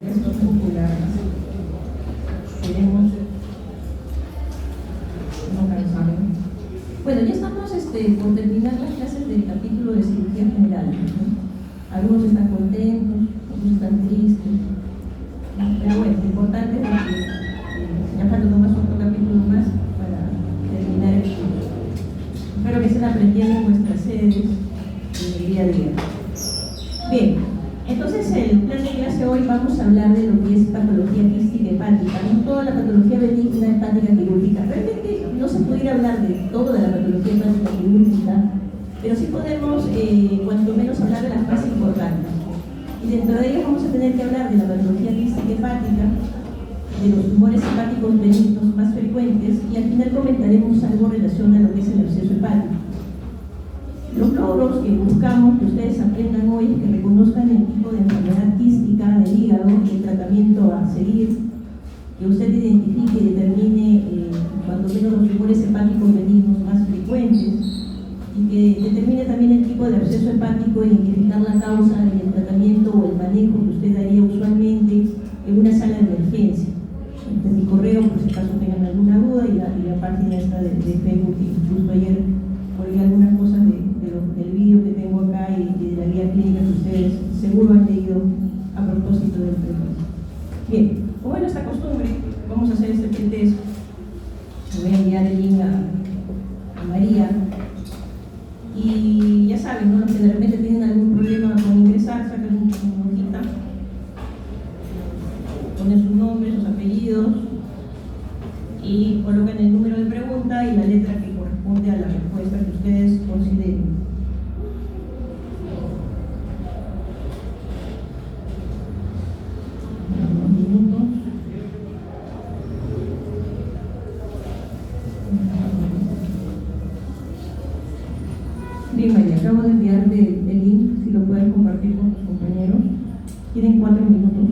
Estos populares queremos no cansarnos. Bueno, ya estamos por terminar las clases del capítulo de cirugía general, ¿no? Algunos están contentos, otros están tristes, pero bueno, lo importante es que ya falta nomás otro capítulo más para terminar el curso. Espero que estén aprendiendo en vuestras sedes en el día a día. Bien. Entonces, el plan de clase hoy vamos a hablar de lo que es patología quística hepática, no toda la patología benigna hepática quirúrgica. Realmente no se pudiera hablar de toda la patología hepática quirúrgica, pero sí podemos, cuanto menos, hablar de las más importantes. Y dentro de ellas vamos a tener que hablar de la patología quística hepática, de los tumores hepáticos benignos más frecuentes, y al final comentaremos algo en relación a lo que es el absceso hepático. Los logros que buscamos que ustedes aprendan hoy es que reconozcan el tipo de enfermedad quística del hígado, el tratamiento a seguir, que usted identifique y determine cuando menos los tumores hepáticos benignos más frecuentes, y que determine también el tipo de absceso hepático, identificar la causa y el tratamiento o el manejo que usted haría usualmente en una sala de emergencia. Este es mi correo por si acaso tengan alguna duda, y la página esta de Facebook, que incluso ayer colgué algunas cosas del vídeo que tengo acá y de la guía clínica que ustedes seguro han leído a propósito del pretest. Bien, como es nuestra costumbre, vamos a hacer este pretest. Le voy a enviar el link a María. Y ya saben, ¿no? Los que de repente tienen algún problema con ingresar, sacan una hojita, ponen sus nombres, sus apellidos y colocan el número de pregunta y la letra que corresponde a la respuesta que ustedes consideren. Unos minutos. Bien, María, acabo de enviarte el link, si lo puedes compartir con tus compañeros. Tienen 4 minutos.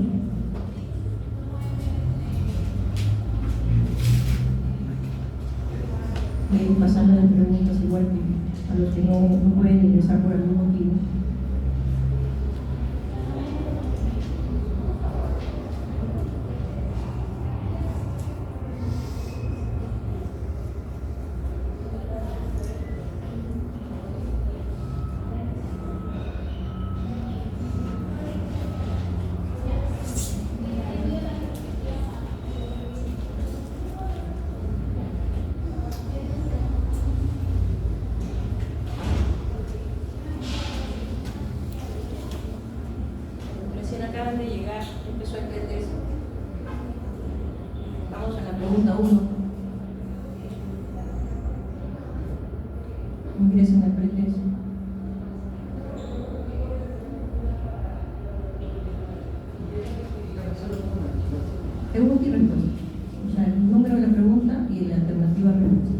Pasando las preguntas igual que a los que no pueden ingresar por algún motivo. Acaban de llegar, empezó el pretest. Vamos a la pregunta 1. Ingresen al pretest. Pregunta y respuesta. O sea, el número de la pregunta y la alternativa a respuesta.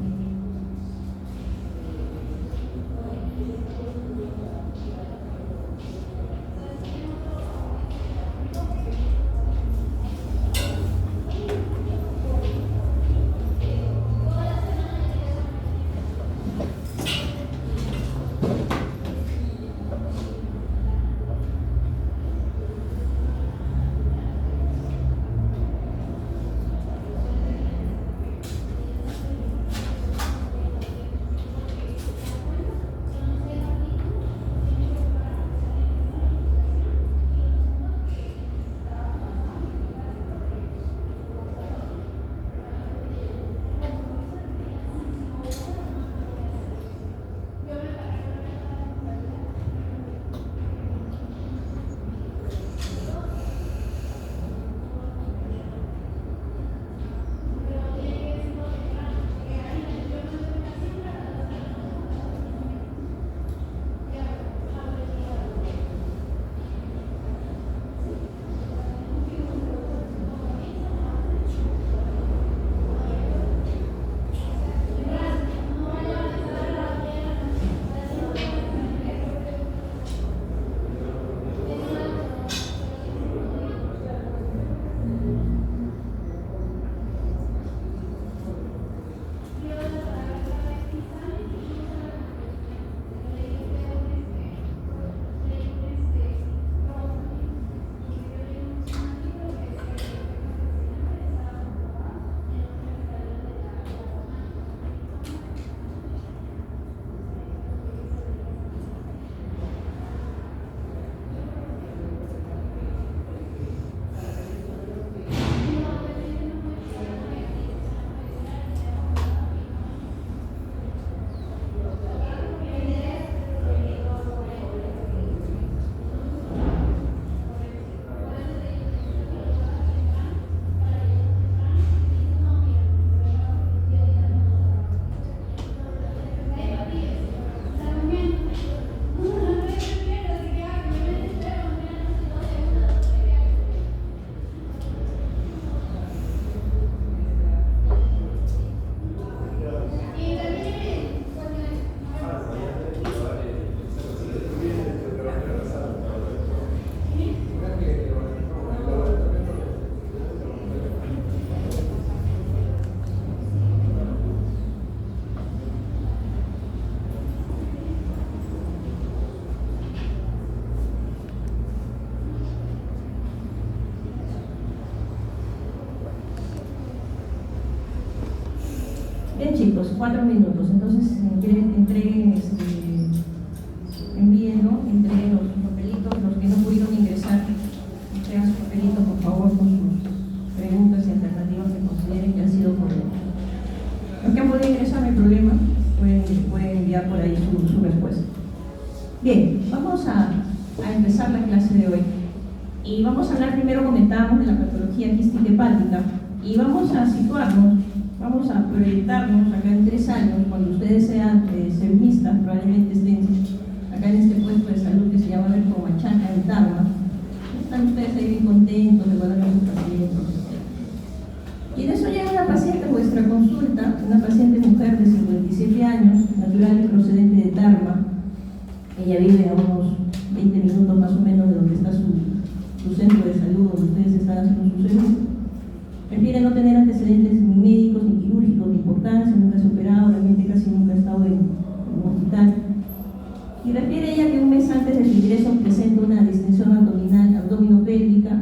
Bien chicos, 4 minutos, entonces entreguen, envíen, ¿no? Entreguen los papelitos, los que no pudieron ingresar, entreguen sus papelitos por favor con sus preguntas y alternativas que consideren que han sido correctas. Los que han podido ingresar no hay problema, pueden enviar por ahí su respuesta. Bien, vamos a empezar la clase de hoy. Y vamos a hablar primero, comentábamos, de la patología quística hepática. Y vamos a situarnos, vamos a proyectarnos acá en 3 años, cuando ustedes sean semistas, probablemente estén acá en este puesto de salud que se llama Bercomachaca, en Tarma. Están ustedes ahí bien contentos de guardar sus pacientes. Y en eso llega una paciente a vuestra consulta, una paciente mujer de 57 años, natural y procedente de Tarma. Ella vive a unos 20 minutos más o menos de donde está su centro de salud, donde ustedes están haciendo su servicio. Refiere no tener antecedentes ni médicos ni quirúrgicos de importancia, nunca se ha operado, realmente casi nunca ha estado en un hospital. Y refiere ella que un mes antes de su ingreso presenta una distensión abdominopélvica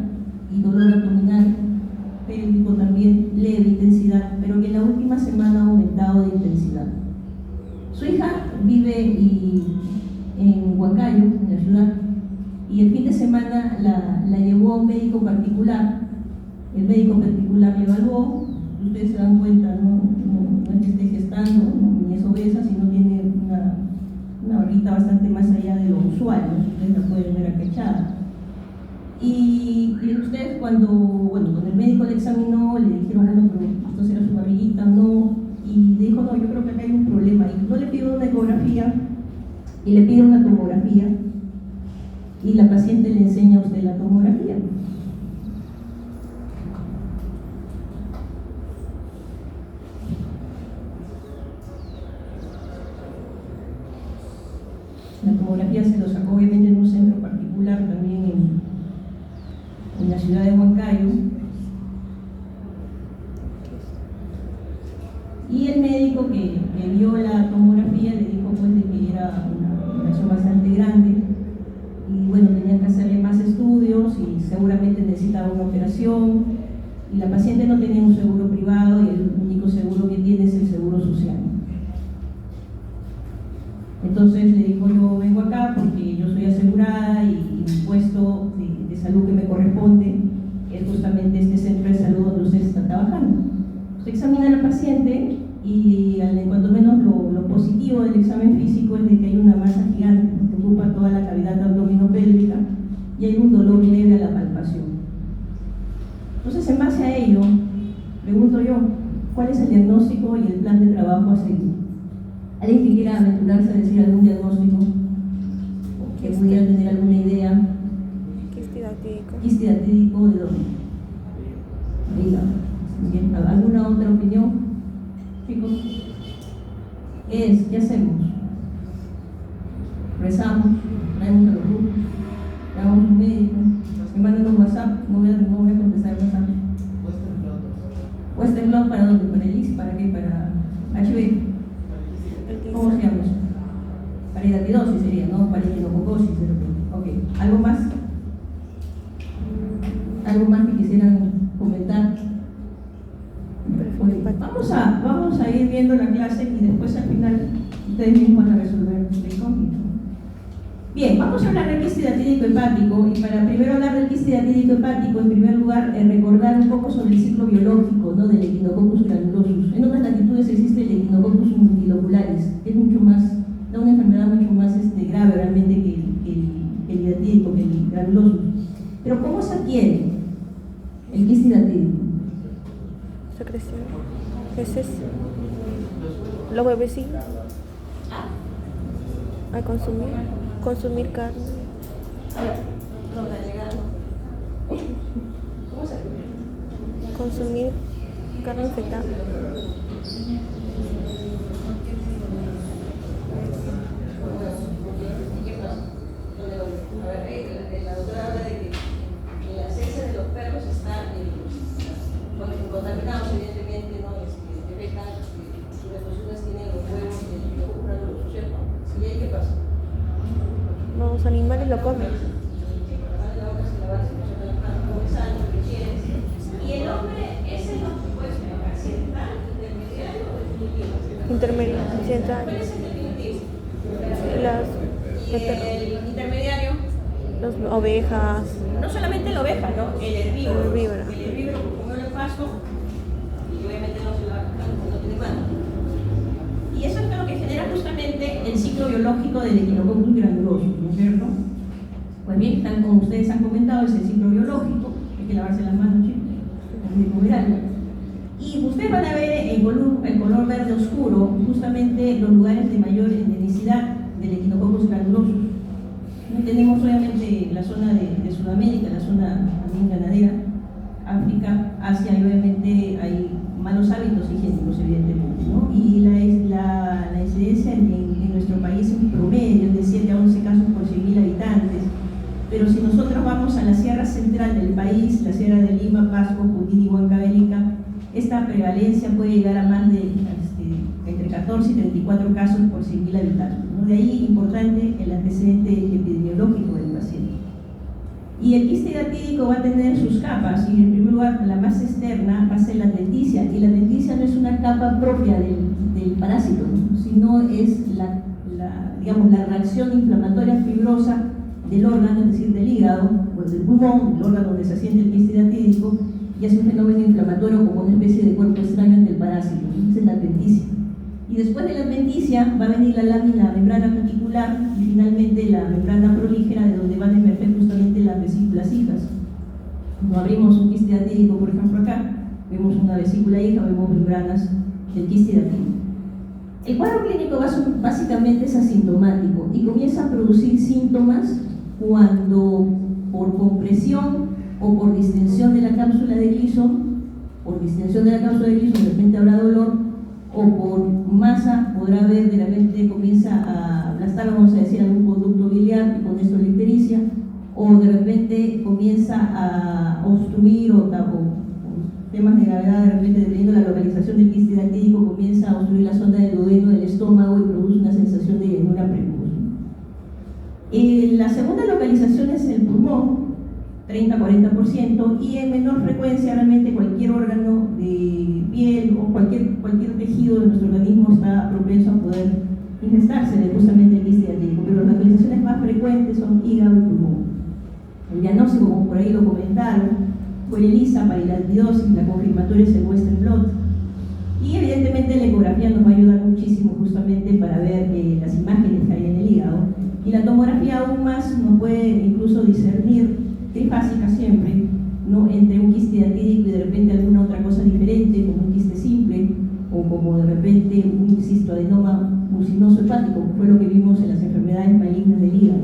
y dolor abdominal pélvico también, leve intensidad, pero que en la última semana ha aumentado de intensidad. Su hija vive en Huancayo, en la ciudad, y el fin de semana la llevó a un médico particular. El médico particular le evaluó, ustedes se dan cuenta, no es que esté gestando, ni es obesa, sino tiene una barrita bastante más allá de lo usual, ¿no? Ustedes la pueden ver acachada. Y ustedes cuando el médico le examinó, le dijeron, bueno, pero esto será su barriguita, no, y dijo, no, yo creo que acá hay un problema, y no le pido una ecografía, y le pide una tomografía, y la paciente le enseña a usted la tomografía. La tomografía se lo sacó obviamente en un centro particular, también en la ciudad de Huancayo. Y el médico que vio la tomografía le dijo pues de que era una operación bastante grande y bueno, tenían que hacerle más estudios y seguramente necesitaba una operación, y la paciente no tenía un seguro privado y el único seguro que tiene es el seguro social. Entonces le dijo, yo vengo acá porque yo soy asegurada y mi puesto de salud que me corresponde es justamente este centro de salud donde usted está trabajando. Usted examina a la paciente y cuando menos lo positivo del examen físico es de que hay una masa gigante que ocupa toda la cavidad abdominopélvica y hay un dolor leve a la palpación. Entonces, en base a ello, pregunto yo, ¿cuál es el diagnóstico y el plan de trabajo a seguir? ¿Alguien que quiera aventurarse a decir algún diagnóstico? ¿O que pudiera tener alguna idea? Quiste datídico, ¿de dónde? Diga. Bien. ¿Alguna otra opinión? Chicos, ¿qué hacemos? Rezamos, traemos a los grupos, llamamos a un médico, me mandan un WhatsApp, no voy a contestar el WhatsApp. Western Blot, ¿para dónde? ¿Para el IS? ¿Para qué? ¿Para HB? ¿Cómo se llama eso? Para hidatidosis sería, ¿no? Para echinococosis, ok. ¿Algo más? ¿Algo más que quisieran comentar? Vamos a ir viendo la clase y después al final ustedes mismos van a resolver la incógnita. Bien, vamos a hablar del quiste hidatídico hepático, y para primero hablar del quiste hidatídico hepático, en primer lugar, recordar un poco sobre el ciclo biológico, ¿no?, del Echinococcus granulosus. En otras latitudes existe el Echinococcus multilocularis, que es mucho más, da una enfermedad mucho más grave realmente que el hidatídico, que el granulosus. Pero ¿cómo se adquiere el quiste hidatídico? Secreción, heces, los bebecitos, a consumir carne. ¿Cómo se adquiere? Consumir carne infectada. La doctora habla de que las heces de los perros están contaminados, evidentemente, ¿no? Defecan, sus reproducciones tienen los huevos y el Echinococcus granulosus, ¿cierto? ¿Y ahí qué pasa? Los animales lo comen. Y el hombre es el opuesto, accidental, intermediario o definitivo. Intermedio, 80 ¿Cuál años. es el término que es? Las El intermediario. las ovejas. No solamente la oveja, ¿no? El herbívoro. El herbívoro. El herbívoro que comió el pasto y obviamente no se la no tiene mano. Y eso es lo que genera justamente el ciclo biológico del Echinococcus granulosus, ¿no es cierto? Pues bien, tal como ustedes han comentado, es el ciclo biológico, hay que lavarse las manos, chicos, antes de comer algo. Y ustedes van a ver en color verde oscuro justamente los lugares de mayor endemicidad del Echinococcus granulosus. Tenemos obviamente la zona de Sudamérica, la zona también ganadera, África, Asia, y obviamente hay malos hábitos higiénicos, evidentemente, ¿no? Y la incidencia en nuestro país es un promedio de 7 a 11 casos por 100.000 habitantes. Pero si nosotros vamos a la sierra central del país, la sierra de Lima, Pasco, Junín y Huancavelica, esta prevalencia puede llegar a más de entre 14 y 34 casos por 100.000 habitantes, ¿no? De ahí importante el antecedente epidemiológico del paciente. Y el quiste hidatídico va a tener sus capas, y en primer lugar la más externa va a ser la adventicia, y la adventicia no es una capa propia del parásito, ¿no? Sino es digamos, la reacción inflamatoria fibrosa del órgano, es decir, del hígado, o del pulmón, el órgano donde se asienta el quiste hidatídico, y es un fenómeno inflamatorio como una especie de cuerpo extraño ante el parásito, ¿no? Esa es la adventicia. Y después de la adventicia va a venir la lámina, membrana cuticular, y finalmente la membrana prolígera, de donde van a emerger justamente las vesículas hijas. Cuando abrimos un quiste hidatídico, por ejemplo acá, vemos una vesícula hija, vemos membranas del quiste hidatídico. El cuadro clínico básicamente es asintomático y comienza a producir síntomas cuando por compresión o por distensión de la cápsula de Gleason, de repente habrá dolor, o por masa podrá haber, de repente comienza a aplastar, vamos a decir, algún conducto biliar, y con esto la ictericia, o de repente comienza a obstruir o temas de gravedad, de repente dependiendo de la localización del quiste hidatídico, comienza a obstruir la sonda del duodeno del estómago y produce una sensación de llenura precoz. La segunda localización es el pulmón, 30-40%, y en menor frecuencia realmente cualquier órgano de piel o cualquier tejido de nuestro organismo está propenso a poder infestarse de justamente el quiste hidatídico, pero las localizaciones más frecuentes son hígado y pulmón. El diagnóstico, como por ahí lo comentaron, fue el ELISA, pariladidosis, la confirmatoria es el Western blot, y evidentemente la ecografía nos va a ayudar muchísimo justamente para ver las imágenes que hay en el hígado, y la tomografía aún más nos puede incluso discernir, trifásica siempre, ¿no?, entre un quiste hidatídico y de repente alguna otra cosa diferente, como un quiste simple, o como de repente un cistoadenoma mucinoso hepático, que fue lo que vimos en las enfermedades malignas del hígado.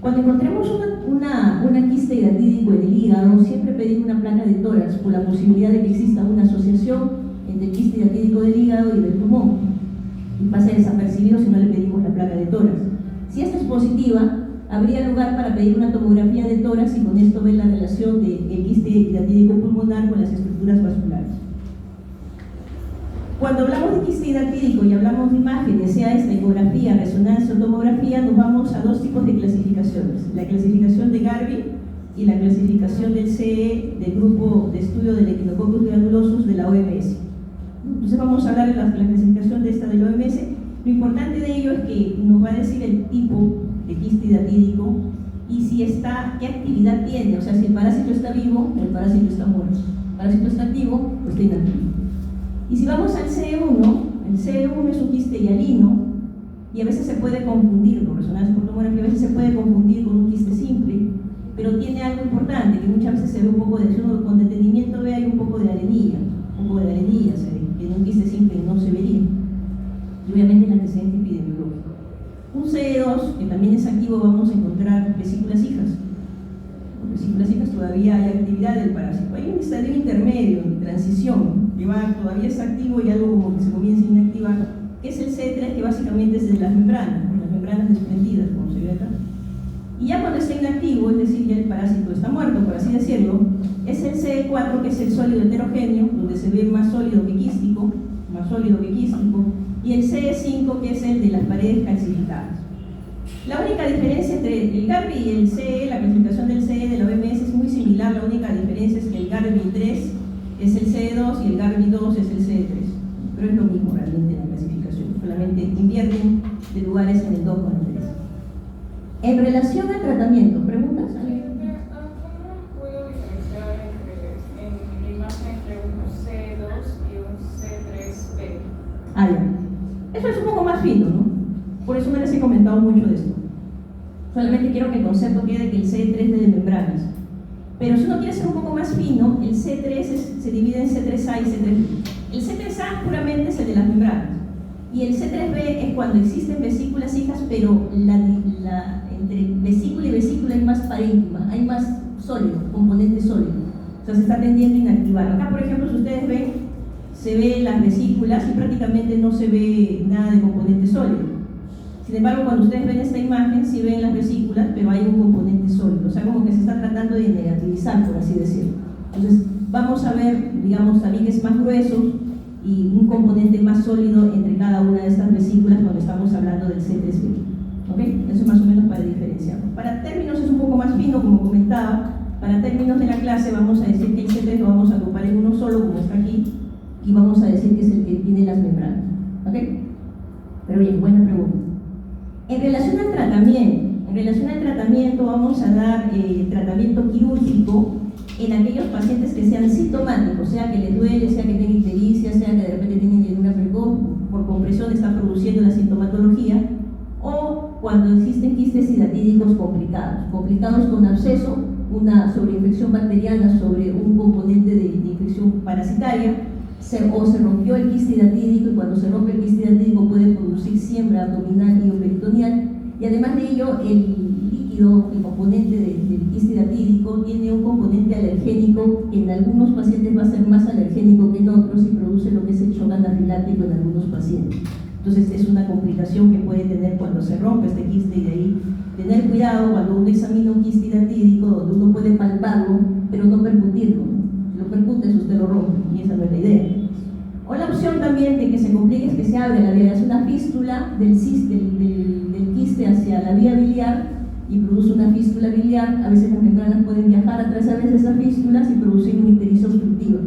Cuando encontremos una quiste hidatídico en el hígado, siempre pedimos una placa de tórax por la posibilidad de que exista una asociación entre el quiste hidatídico del hígado y del pulmón, y pasa desapercibido si no le pedimos la placa de tórax. Si esta es positiva, habría lugar para pedir una tomografía de tórax y con esto ver la relación del quiste hidatídico pulmonar con las estructuras vasculares. Cuando hablamos de quiste hidatídico y hablamos de imágenes, sea esta ecografía, resonancia o tomografía, nos vamos a dos tipos de clasificaciones: la clasificación de Garvey y la clasificación del CE, del grupo de estudio del Echinococcus granulosus de la OMS. Entonces vamos a hablar de la clasificación de esta de la OMS. Lo importante de ello es que nos va a decir el tipo de quiste hidatídico y si está, qué actividad tiene, o sea, si el parásito está vivo o el parásito está muerto. El parásito está activo o está inactivo. Y si vamos al CE1, el CE1 es un quiste hialino y a veces se puede confundir con resonancia por tomografía, a veces se puede confundir con un quiste simple, pero tiene algo importante, que muchas veces se ve un poco de, si uno con detenimiento ve, hay un poco de arenilla se ve, que en un quiste simple no se vería. Y obviamente el antecedente epidemiológico. Un CE2, que también es activo, vamos a encontrar vesículas hijas. Con vesículas hijas todavía hay actividad del parásito. Hay un estadio intermedio, de transición, que todavía está activo y algo como que se comienza a inactivar, que es el C3, que básicamente es de las membranas desprendidas, como se ve acá. Y ya cuando está inactivo, es decir, ya el parásito está muerto, por así decirlo, es el CE4, que es el sólido heterogéneo, donde se ve más sólido que quístico, y el CE5, que es el de las paredes calcificadas. La única diferencia entre el Garvey y el CE, la clasificación del CE de la OMS es muy similar, la única diferencia es que el Garvey 3 es el CE2 y el Garvey 2 es el CE3. pero es lo mismo realmente en la clasificación, solamente invierten de lugares en el 2 con el 3. En relación al tratamiento, ¿preguntas? ¿Cómo puedo diferenciar en la imagen entre un C2 y un C3B? Ah, ya. Eso es un poco más fino, ¿no? Por eso no les he comentado mucho de esto. Solamente quiero que el concepto quede que el C3 es de membranas. Pero si uno quiere ser un poco más fino, el C3 se divide en C3A y C3B. El C3A puramente es el de las membranas. Y el C3B es cuando existen vesículas hijas, pero entre vesícula y vesícula hay más parénquima, hay más sólido, componente sólido. O sea, se está tendiendo a inactivar. Acá, por ejemplo, si ustedes ven, se ven las vesículas y prácticamente no se ve nada de componente sólido. Sin embargo, cuando ustedes ven esta imagen, sí ven las vesículas, pero hay un componente sólido. O sea, como que se está tratando de negativizar, por así decirlo. Entonces, vamos a ver, digamos, tabiques más gruesos y un componente más sólido entre cada una de estas vesículas cuando estamos hablando del C3B. ¿Ok? Eso es más o menos para diferenciarlo. Para términos es un poco más fino, como comentaba. Para términos de la clase vamos a decir que el C3 lo vamos a agrupar en uno solo, como está aquí, y vamos a decir que es el que tiene las membranas. ¿Ok? Pero bien, buena pregunta. En relación al tratamiento vamos a dar tratamiento quirúrgico en aquellos pacientes que sean sintomáticos, sea que les duele, sea que tengan ictericia, sea que de repente tienen llenura precoz, por compresión está produciendo la sintomatología, o cuando existen quistes hidatídicos complicados con absceso, una sobreinfección bacteriana sobre un componente de infección parasitaria, o se rompió el quiste hidatídico, y cuando se rompe el quiste hidatídico puede producir siembra abdominal y o peritoneal, y además de ello el líquido, el componente del quiste hidatídico tiene un componente alergénico que en algunos pacientes va a ser más alergénico que en otros y produce lo que es el shock anafiláctico en algunos pacientes. Entonces es una complicación que puede tener cuando se rompe este quiste, y de ahí tener cuidado cuando uno examina un quiste hidatídico donde uno puede palparlo pero no percutirlo. Si lo percutes usted lo rompe y esa no es la idea. O la opción también de que se complique es que se abre la vía, es una fístula del quiste hacia la vía biliar y produce una fístula biliar. A veces las membranas pueden viajar a través de esas fístulas y producir una ictericia obstructiva.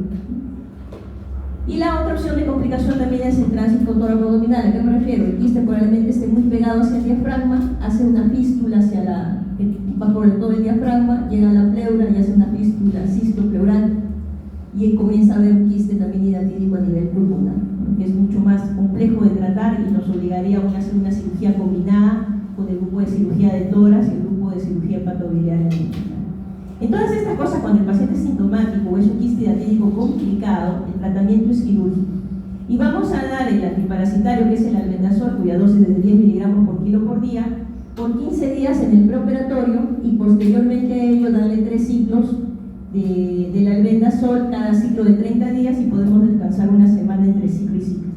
Y la otra opción de complicación también es el tránsito tóraco-abdominal. ¿A qué me refiero? El quiste probablemente esté muy pegado hacia el diafragma, hace una fístula hacia que va por todo el diafragma, llega a la pleura y hace una fístula cisto-pleural, y comienza a haber un quiste también hidatídico a nivel pulmonar, que es mucho más complejo de tratar y nos obligaría a hacer una cirugía combinada con el grupo de cirugía de tórax y el grupo de cirugía hepatobiliar. En todas estas cosas, cuando el paciente es sintomático o es un quiste hidatídico complicado, el tratamiento es quirúrgico. Y vamos a dar el antiparasitario, que es el albendazol, cuya dosis es de 10 miligramos por kilo por día, por 15 días en el preoperatorio, y posteriormente a ello darle 3 ciclos del albendazol cada ciclo de 30 días, y podemos descansar una semana entre ciclo y ciclo.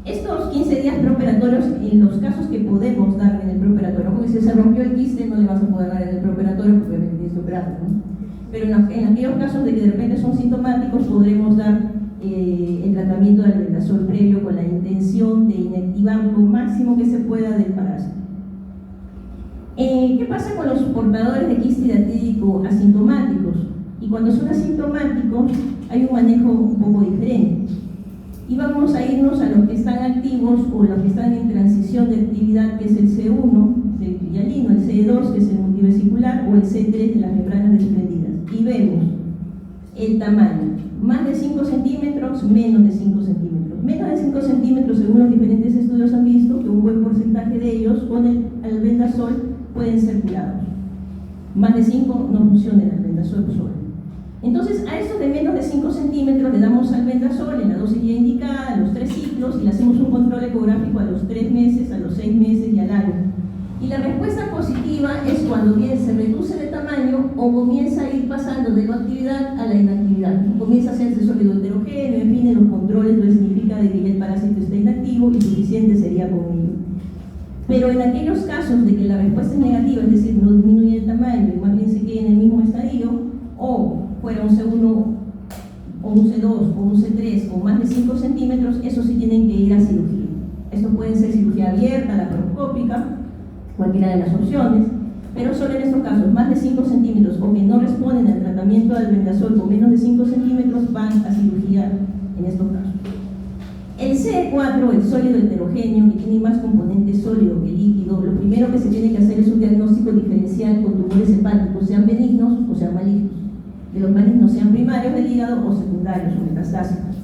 Estos 15 días preoperatorios, en los casos que podemos dar en el preoperatorio, porque si se rompió el quiste no le vas a poder dar en el preoperatorio porque obviamente tienes que operarlo, ¿no? Pero en aquellos casos de que de repente son sintomáticos, podremos dar el tratamiento de albendazol previo con la intención de inactivar lo máximo que se pueda del parásito. ¿Qué pasa con los portadores de quiste hidatídico asintomáticos? Y cuando son asintomáticos hay un manejo un poco diferente. Y vamos a irnos a los que están activos o los que están en transición de actividad, que es el C1 del hialino, el C2 que es el multivesicular, o el C3 de las membranas desprendidas. Y vemos el tamaño, más de 5 centímetros, menos de 5 centímetros. Menos de 5 centímetros, según los diferentes estudios han visto, que un buen porcentaje de ellos con el albendazol pueden ser curados. Más de 5 no funciona el albendazol solo. Entonces, a estos de menos de 5 centímetros le damos albendazol en la dosis ya indicada, a los 3 ciclos, y le hacemos un control ecográfico a los 3 meses, a los 6 meses y al año. Y la respuesta positiva es cuando bien se reduce de tamaño o comienza a ir pasando de la actividad a la inactividad. Comienza a hacerse sólido heterogéneo, en fin, en los controles no significa de que ya el parásito está inactivo y suficiente sería con ello. Pero en aquellos casos de que la respuesta es negativa, es decir, no disminuye el tamaño y más bien se queda en el mismo estadio, o fuera un C1 o un C2 o un C3 o más de 5 centímetros, esos sí tienen que ir a cirugía. Estos pueden ser cirugía abierta, laparoscópica, cualquiera de las opciones, pero solo en estos casos, más de 5 centímetros o que no responden al tratamiento de albendazol con menos de 5 centímetros, van a cirugía en estos casos. El CE4, el sólido heterogéneo, que tiene más componente sólido que líquido, lo primero que se tiene que hacer es un diagnóstico diferencial con tumores hepáticos, sean benignos o sean malignos. Que los malignos sean primarios del hígado o secundarios o metastásicos.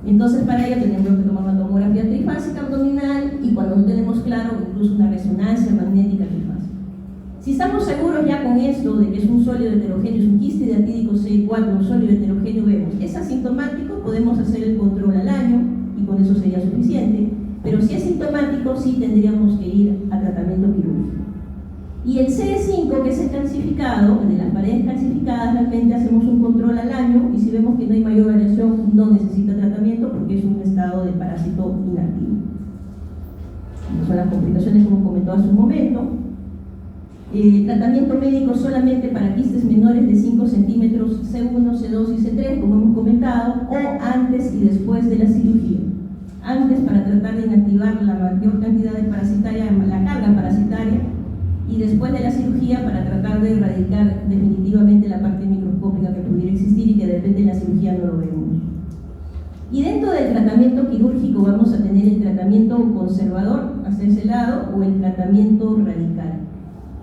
Entonces, para ello tenemos que tomar una tomografía trifásica abdominal y cuando no tenemos claro, incluso una resonancia magnética trifásica. Si estamos seguros ya con esto de que es un sólido heterogéneo, es un quiste diatídico CI4, un sólido heterogéneo, vemos, es asintomático, podemos hacer el control al año y con eso sería suficiente, pero si es sintomático, sí tendríamos que ir a tratamiento quirúrgico. Y el CE5, que es el calcificado, de las paredes calcificadas, realmente hacemos un control al año y si vemos que no hay mayor variación, no necesita tratamiento porque es un estado de parásito inactivo. Estas son las complicaciones como comentó hace un momento. Tratamiento médico solamente para quistes menores de 5 centímetros C1, C2 y C3, como hemos comentado, o antes y después de la cirugía. Antes para tratar de inactivar la mayor cantidad de parasitaria, la carga parasitaria, y después de la cirugía para tratar de erradicar definitivamente la parte microscópica que pudiera existir y que de repente en la cirugía no lo vemos. Y dentro del tratamiento quirúrgico vamos a tener el tratamiento conservador, hacia ese lado, o el tratamiento radical.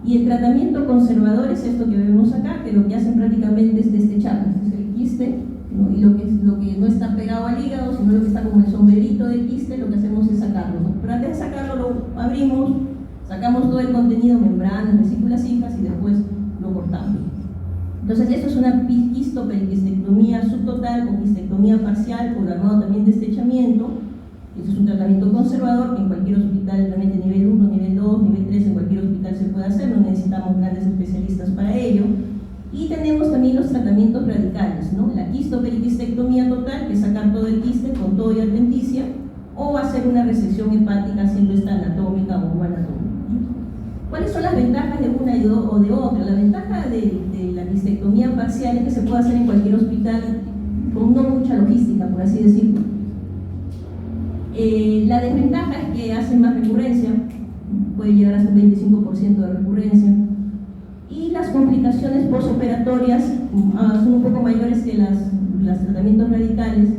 Y el tratamiento conservador es esto que vemos acá, que lo que hacen prácticamente es destechar, es el quiste, ¿no? Y lo que no está pegado al hígado, sino lo que está como el sombrerito del quiste, lo que hacemos es sacarlo, ¿no? Pero antes de sacarlo lo abrimos, sacamos todo el contenido, membranas, vesículas hijas y después lo cortamos. Entonces esto es una quistoperiquistectomía subtotal o quistectomía parcial o llamado también destechamiento. Este es un tratamiento conservador que en cualquier hospital, realmente nivel 1, nivel 2, nivel 3, en cualquier hospital se puede hacer, no necesitamos grandes especialistas para ello. Y tenemos también los tratamientos radicales, ¿no? La quistoperiquistectomía total, que es sacar todo el quiste con todo y adventicia, o hacer una resección hepática haciendo esta anatómica o no anatómica. ¿Cuáles son las ventajas de una o de otra? La ventaja de la quistectomía parcial es que se puede hacer en cualquier hospital con no mucha logística, por así decirlo. La desventaja es que hace más recurrencia, puede llegar hasta un 25% de recurrencia, y las complicaciones postoperatorias son un poco mayores que los tratamientos radicales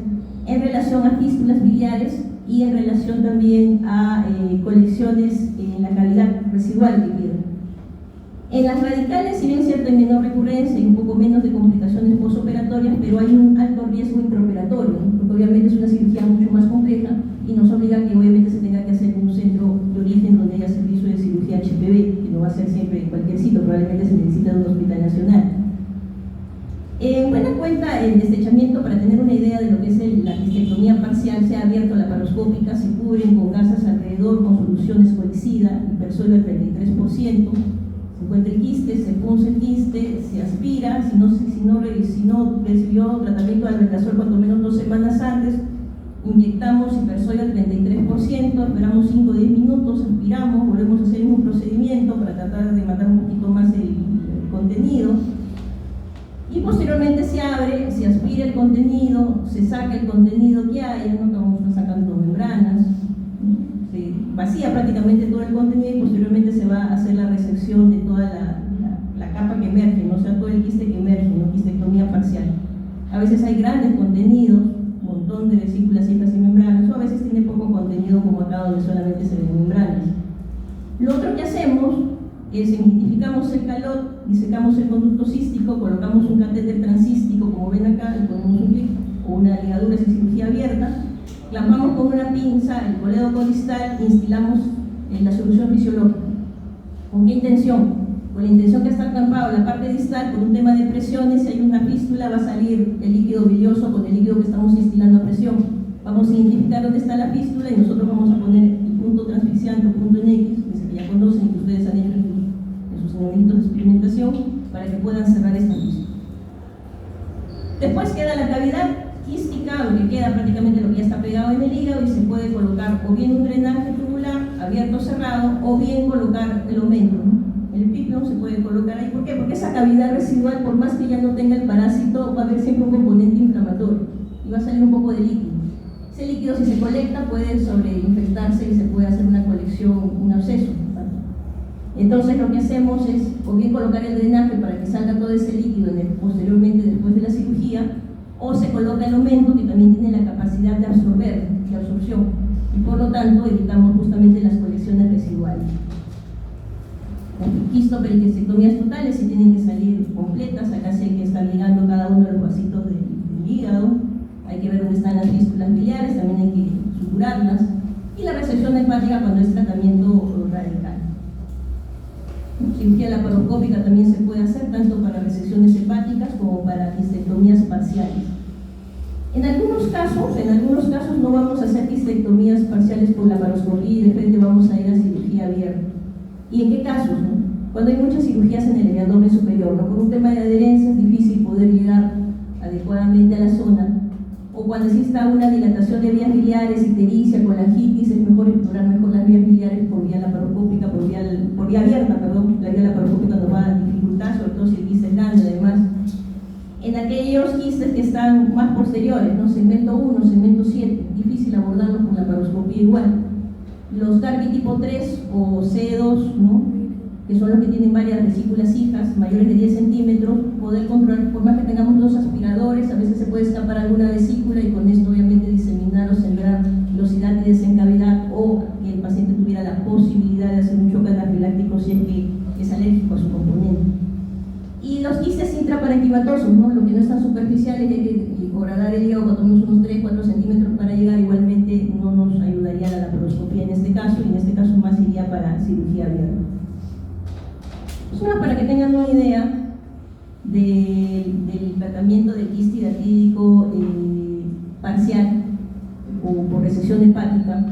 en relación a fístulas biliares y en relación también a colecciones en la cavidad residual que queda. En las radicales, si bien cierto, hay menor recurrencia y un poco menos de complicaciones postoperatorias, pero hay un alto riesgo intraoperatorio, ¿no? Porque obviamente es una cirugía mucho más compleja y nos obliga a que obviamente se tenga que hacer en un centro de origen donde haya servicio de cirugía HPV, que no va a ser siempre en cualquier sitio, probablemente se necesita de un hospital nacional. En buena cuenta, el destechamiento, para tener una idea de lo que es la quistectomía parcial, se ha abierto laparoscópica, se cubren con gasas alrededor, con solución escolicida, hipersuelo del 33%, se encuentra el quiste, se punza el quiste, se aspira, si no recibió tratamiento de albendazol cuanto menos 2 semanas antes, inyectamos hipersuelo al 33%, esperamos 5 o 10 minutos, aspiramos, volvemos a hacer un procedimiento para tratar de matar un poquito más el contenido. Y posteriormente se abre, se aspira el contenido, se saca el contenido que hay, ¿no? Vamos sacando membranas, se vacía prácticamente todo el contenido y posteriormente se va a hacer la resección de toda la capa que emerge, no sea todo el quiste que emerge, ¿no? Quistectomía parcial. A veces hay grandes contenidos, un montón de vesículas hijas y membranas, o a veces tiene poco contenido como acá donde solamente se ven membranas. Lo otro que hacemos es identificamos el calot, disecamos el conducto cístico, colocamos un catéter transcístico, como ven acá, le ponemos un clip o una ligadura sin cirugía abierta, clampamos con una pinza el colédoco distal e instilamos la solución fisiológica. ¿Con qué intención? Con la intención que está clampado la parte distal por un tema de presiones, si hay una fístula va a salir el líquido bilioso con el líquido que estamos instilando a presión. Vamos a identificar dónde está la fístula y nosotros vamos a poner el punto transfixiante o punto en X, que ya conocen y que ustedes han hecho en sus momentos de experimentación, para que puedan cerrar esta fístula. Después queda la cavidad quística, lo que queda prácticamente lo que ya está pegado en el hígado, y se puede colocar o bien un drenaje tubular abierto o cerrado, o bien colocar el aumento, ¿no? El PIP se puede colocar ahí. ¿Por qué? Porque esa cavidad residual, por más que ya no tenga el parásito, va a haber siempre un componente inflamatorio y va a salir un poco de líquido. Ese líquido, si se colecta, puede sobreinfectarse y se puede hacer una colección, un absceso, ¿vale? Entonces lo que hacemos es o bien colocar el drenaje para que salga todo ese líquido posteriormente después de la cirugía, o se coloca el aumento que también tiene la capacidad de absorción, y por lo tanto evitamos justamente las colecciones residuales. Quistoperiquectomías totales sí tienen que salir completas, acá sí hay que estar ligando cada uno de los vasitos del hígado, hay que ver dónde están las fístulas biliares, también hay que suturarlas, y la resección hepática cuando es tratamiento radical. Cirugía laparoscópica también se puede hacer tanto para resecciones hepáticas como para quistectomías parciales. En algunos casos no vamos a hacer quistectomías parciales por laparoscopía y de frente vamos a ir a cirugía abierta. ¿Y en qué casos? Cuando hay muchas cirugías en el abdomen superior, por un tema de adherencia es difícil poder llegar adecuadamente a la zona, o cuando exista una dilatación de vías biliares, ictericia, colangitis, es mejor explorar mejor las vías biliares por vía laparoscópica, por vía abierta, la vía laparoscópica nos va a dificultar, sobre todo si el quiste es grande, además. En aquellos quistes que están más posteriores, segmento 1, segmento 7, difícil abordarlos con laparoscopía igual. Los Garbi tipo 3 o C2, que son los que tienen varias vesículas hijas, mayores de 10 centímetros, poder controlar, por más que tengamos dos aspiradores, a veces se puede escapar alguna vesícula y con esto obviamente diseminar o sembrar velocidad y desencavidad, o que el paciente tuviera la posibilidad de hacer un choque anafiláctico si es que es alérgico a su componente. Y los quistes intraparenquimatosos, los que no están superficiales, hay que horadar el hígado cuando tenemos unos 3-4 centímetros para llegar, igualmente no nos ayudaría la laparoscopía en este caso, y en este caso más iría para cirugía abierta. Para que tengan una idea del tratamiento del quiste hidratídico parcial o por resección hepática. En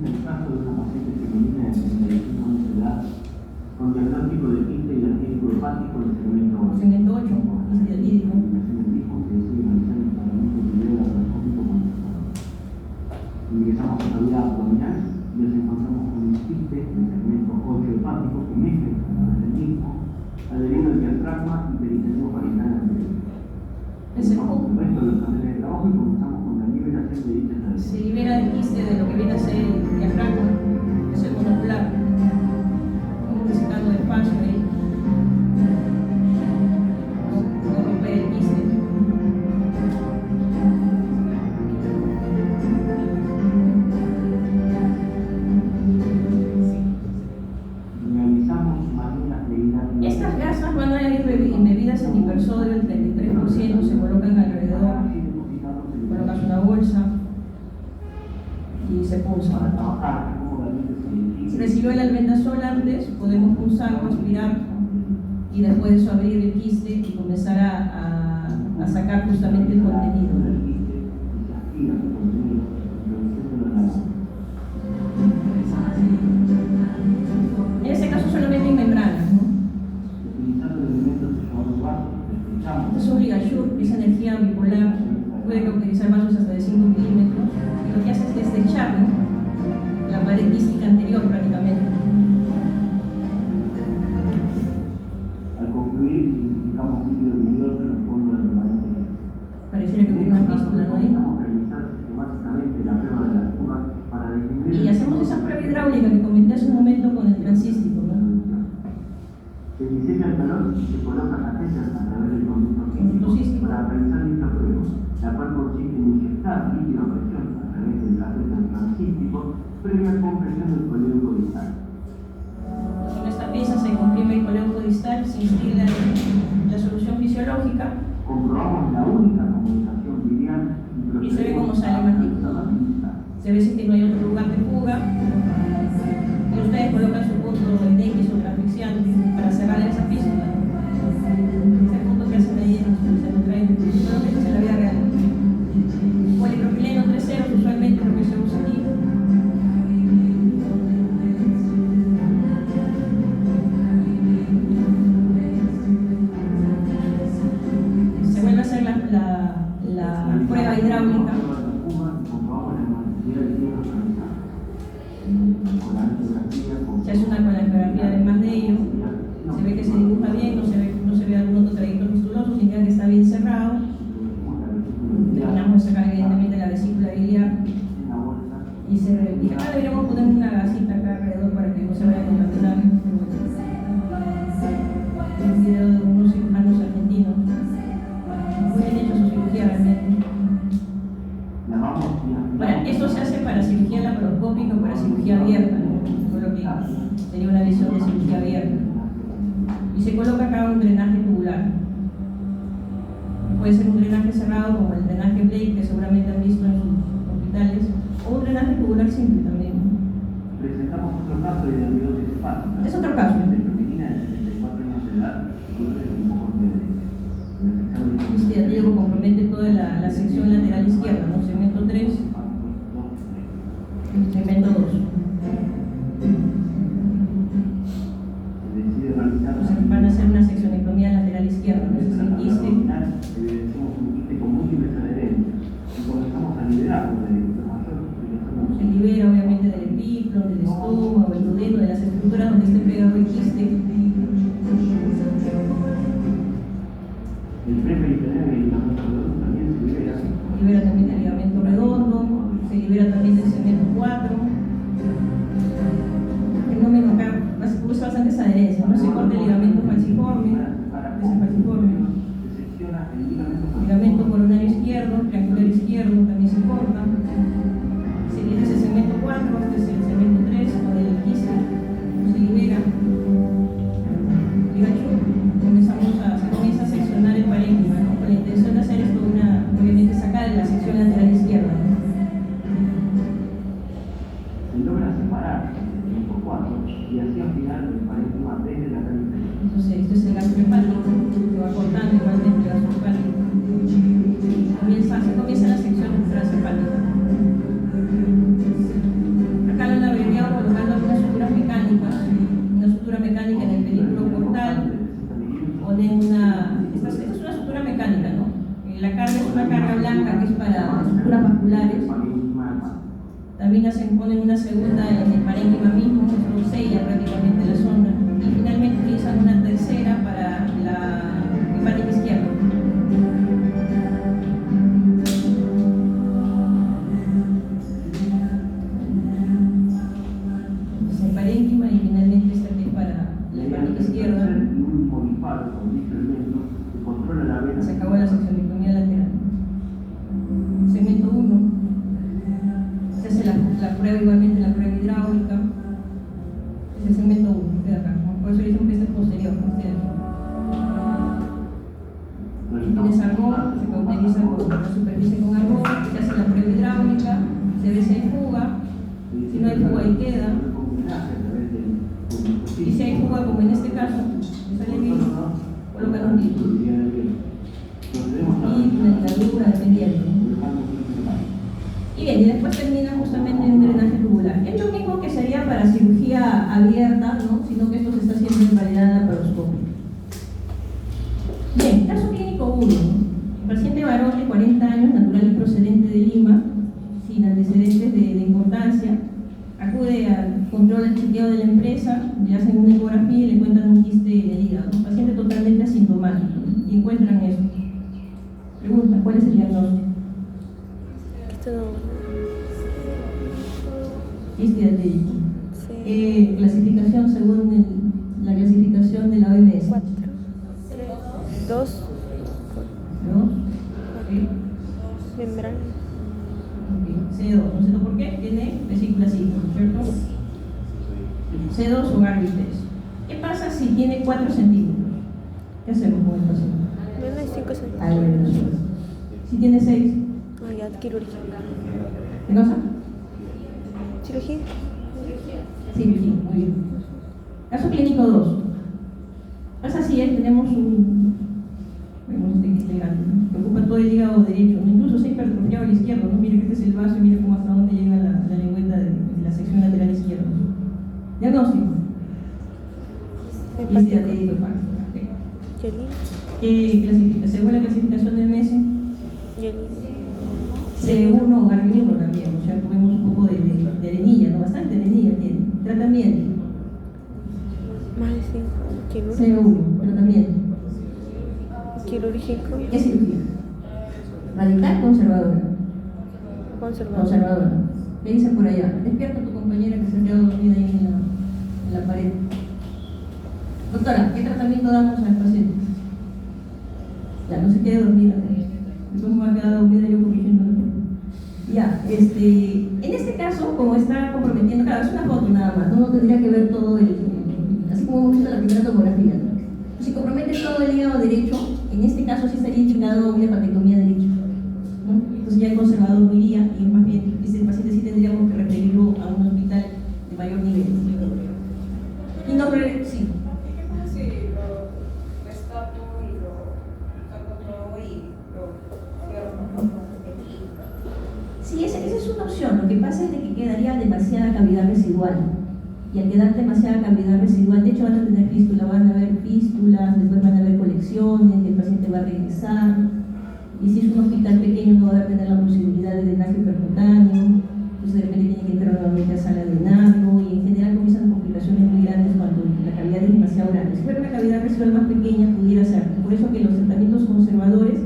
el caso de una paciente femenina de 65 años de edad con diagnóstico de quiste hidratídico hepático en el segmento 8, quiste hidratídico. Ingresamos a la vía abdominal y nos encontramos con un quiste en el segmento 8 hepático que mezcla el mismo, adheriendo al diafragma y peritoneum parietal anterior. Tomamos el resto de los canales de trabajo y comenzamos con la liberación de dichas adherencias. Se libera el quiste de lo que viene a ser el diafragma, que es el monocular. Vamos desecando despacio ahí. No romper el quiste. Estas gasas van a ir embebidas en hipersodio, el 33%, se colocan alrededor, colocas una bolsa y se pulsa. Si recibió el albendazol antes, podemos pulsarlo, aspirar y después de eso abrir el quiste y comenzar a sacar justamente el contenido. En este caso solamente en membranas, Este es un ligashur, que es energía bipolar, puede utilizar vasos hasta de 5 milímetros, y lo que hace es destrechar la pared quística anterior prácticamente. Al concluir, identificamos un líquido bilioso en el fondo del remanente. Pareciera que hubiera una fístula, ¿no? Vamos a realizar sistemáticamente la prueba de la curva para disminuir. Y hacemos esa prueba hidráulica que comenté hace un momento con el transístico, ¿no? Se diseña el talón y se coloca la teta a través del conducto quístico para realizar dicha prueba, la cual consiste en inyectar líquido a presión a través del catéter transístico previa compresión del colédoco distal. En esta pieza se comprime el colédoco distal sin seguir la solución fisiológica. Comprobamos la única comunicación biliar Y se ve cómo sale más líquido. Se ve si que no hay otro lugar de fuga. Y ustedes colocan su punto en X o asfixiante para cerrar esa fístula. Ese punto que hacen ahí se lo traen, solamente en la vida real. Polipropileno 3,0 usualmente lo que se usa aquí. Se vuelve a hacer la prueba hidráulica. Se hace una colangiografía además de ello, se ve que se dibuja bien, no se ve algún otro trayecto fistuloso, significa que está bien cerrado. Terminamos de sacar evidentemente la vesícula biliar y acá deberíamos poner una gasita acá alrededor para que no se vaya a contaminar. Un video de unos cirujanos argentinos, muy bien hecho su cirugía realmente. Ahora, esto se hace para cirugía laparoscópica o para cirugía abierta, ¿no? Por lo que sería una visión de cirugía abierta. Y se coloca acá un drenaje tubular. Puede ser un drenaje cerrado como el drenaje Blake, que seguramente han visto en sus hospitales, o un drenaje tubular simple también. Presentamos otro caso de amilosis hepática. Es otro caso. De femenina de 74 años de edad, con un poco de Este ya te digo, compromete toda la sección lateral izquierda, ¿no? Segmento 3, segmento 2. Se decide realizar Entonces van a hacer una seccionectomía lateral izquierda, ¿no? Ese es el quiste. Evidenciamos un quiste con múltiples adherencias y comenzamos a liberarlo del mayor. Se libera obviamente del epíplomo, del estómago, del duodeno, de las estructuras donde esté pegado el quiste. El preperitoneal y el ligamento redondo también se libera. Se libera también el ligamento redondo, se libera también el segmento 4. Fenómeno acá, produce bastantes adherencias, ¿no? Se corta el ligamento falciforme, ese falciforme. Se secciona el ligamento Ligamento coronario izquierdo, triangular izquierdo también se corta. Este es el segmento 4, este es el segmento 3, con el quiste, se libera. Se comienza a seccionar el parénquima, ¿no? Con la intención de hacer esto obviamente sacar la sección lateral izquierda, ¿no? se logra separar el segmento 4 y así afinar el parénquima desde la cara. Entonces, esto es el gastrohepático, que va cortando igualmente el gastrohepático. Se comienza la sección transhepática. Acá lo han abreviado colocando algunas suturas mecánicas, una sutura mecánica en el pedículo portal. Ponen esta es una sutura mecánica, ¿no? La carga es una carga blanca que es para suturas vasculares. También ponen una segunda en el parénquima mismo, esto sella prácticamente la zona. Y finalmente utilizan una tercera para la hepática izquierda. Entonces el parénquima y finalmente esta que es para la hepática izquierda. Se acabó la seccionectomía lateral. Segmento 1. Se hace la prueba igualmente, la prueba hidráulica. Es el segmento 1, queda acá, ¿no? Por eso decimos que este es posterior, ¿no? Si tienes argón, se cauteriza con la superficie con argón, se hace la prueba hidráulica, se ve si hay fuga, si no hay fuga ahí queda. Y si hay fuga, como en este caso, sale bien, colocan un título. Y una ligadura dependiendo. Y bien, y después termina justamente en un drenaje tubular. Es lo mismo que sería para cirugía abierta, ¿no? Sino que esto se está haciendo en variedad laparoscópica. Bien, caso clínico 1. Paciente varón de 40 años, natural y procedente de Lima, sin antecedentes de importancia. Acude al control del chequeo de la empresa, le hacen una ecografía y le encuentran un quiste en el hígado. Paciente totalmente asintomático. Y encuentran eso. Pregunta, ¿cuál es el diagnóstico? Quiste atletico. Clasificación según la clasificación de la OMS. 4, 2, 2. membrana. C2. No sé por qué, tiene vesícula cíclica, ¿cierto? C2 o Garvey-Test. ¿Qué pasa si tiene 4 centímetros? ¿Qué hacemos con el paciente? Menos 5 centímetros. Ah, bueno, si tiene 6. Ah, ya, quirúrgica. ¿Qué cosa? Cirugía. Sí, muy bien. Caso clínico 2. Pasa si tenemos vemos este quiste grande, ¿no? Que ocupa todo el hígado derecho, ¿no? Incluso se ha hipertrofiado el izquierdo, ¿no? Mire que este es el vaso y mire cómo hasta dónde llega la lengüeta de la sección lateral izquierda. Diagnóstico. Quiste atletico hepático. ¿Qué clasifica? Según la clasificación del MS, C1 o Garvey-1 también, o sea, comemos un poco de arenilla, ¿no? Bastante arenilla tiene. Tratamiento. Más de 5. Quirúrgico. C1, tratamiento. Quirúrgico. ¿Qué cirugía? Radical, conservadora. Conservadora. ¿Qué dice por allá? Despierta a tu compañera que se ha quedado dormida ahí en la pared. Doctora, ¿qué tratamiento damos al paciente? Ya, no se quede dormida. Después me va a quedar dormida yo corrigiendo. Ya, comprometiendo, claro, es una foto nada más, no tendría que ver todo así como hemos visto la primera tomografía, ¿no? Si compromete todo el hígado derecho, en este caso sí estaría indicado una hepatectomía derecha, ¿no? Entonces ya el conservador iría y más bien ese paciente sí tendríamos que referirlo a un hospital de mayor nivel. Y no, sí. ¿Qué pasa si lo destapo y lo saco todo y lo cierro? Sí, esa es una opción. Lo que pasa es de que quedaría demasiada cavidad residual. Y al quedar demasiada cavidad residual, de hecho van a tener fístula, van a haber fístulas, después van a haber colecciones, el paciente va a regresar. Y si es un hospital pequeño no va a tener la posibilidad de drenaje percutáneo, entonces de repente tiene que entrar nuevamente a sala de drenarlo y en general comienzan complicaciones muy grandes cuando la cavidad es demasiado grande. Si fuera una cavidad residual más pequeña pudiera ser. Por eso que los tratamientos conservadores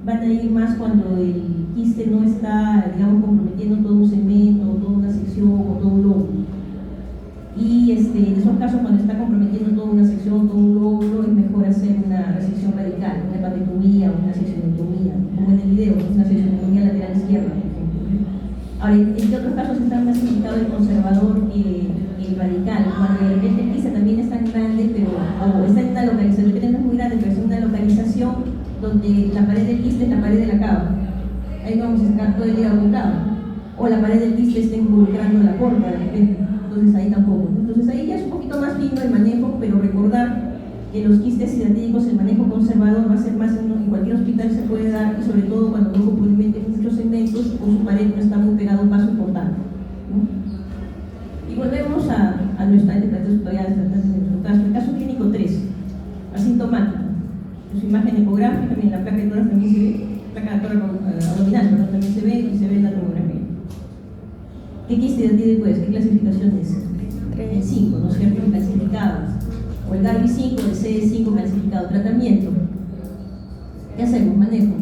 van a ir más cuando el quiste no está, digamos, comprometiendo todo un segmento, toda una sección o todo un lóbulo. Y en esos casos, cuando está comprometiendo toda una sección, todo un lóbulo, es mejor hacer una resección radical, una hepatectomía o una seccionectomía, como en el video, una seccionectomía lateral izquierda, por ejemplo. Ahora, ¿en qué otros casos está más indicado el conservador que el radical? Cuando de repente el quiste también es tan grande, pero o está en una localización, de repente no es muy grande, pero es una localización donde la pared del quiste es la pared de la cava. Ahí no vamos a sacar todo el hígado con cava. O la pared del quiste está involucrando la porta de repente. Entonces ahí tampoco. Entonces ahí ya es un poquito más fino el manejo, pero recordar que los quistes hidratídicos, el manejo conservador va a ser más en cualquier hospital se puede dar, y sobre todo cuando no compromete muchos segmentos o su pared no está muy pegado a un paso importante, ¿no? Y volvemos a nuestro caso, el caso clínico 3, asintomático. Su imagen ecográfica, también la placa de tórax también se ve, placa de tórax abdominal, pero también se ve y se ve en la tomografía. ¿Qué quiste hidratídico es? ¿Qué clasificación es? El 5, ¿no es cierto? Clasificados. O el Garvey 5, el CD5 clasificado. Tratamiento. ¿Qué hacemos? Manejo.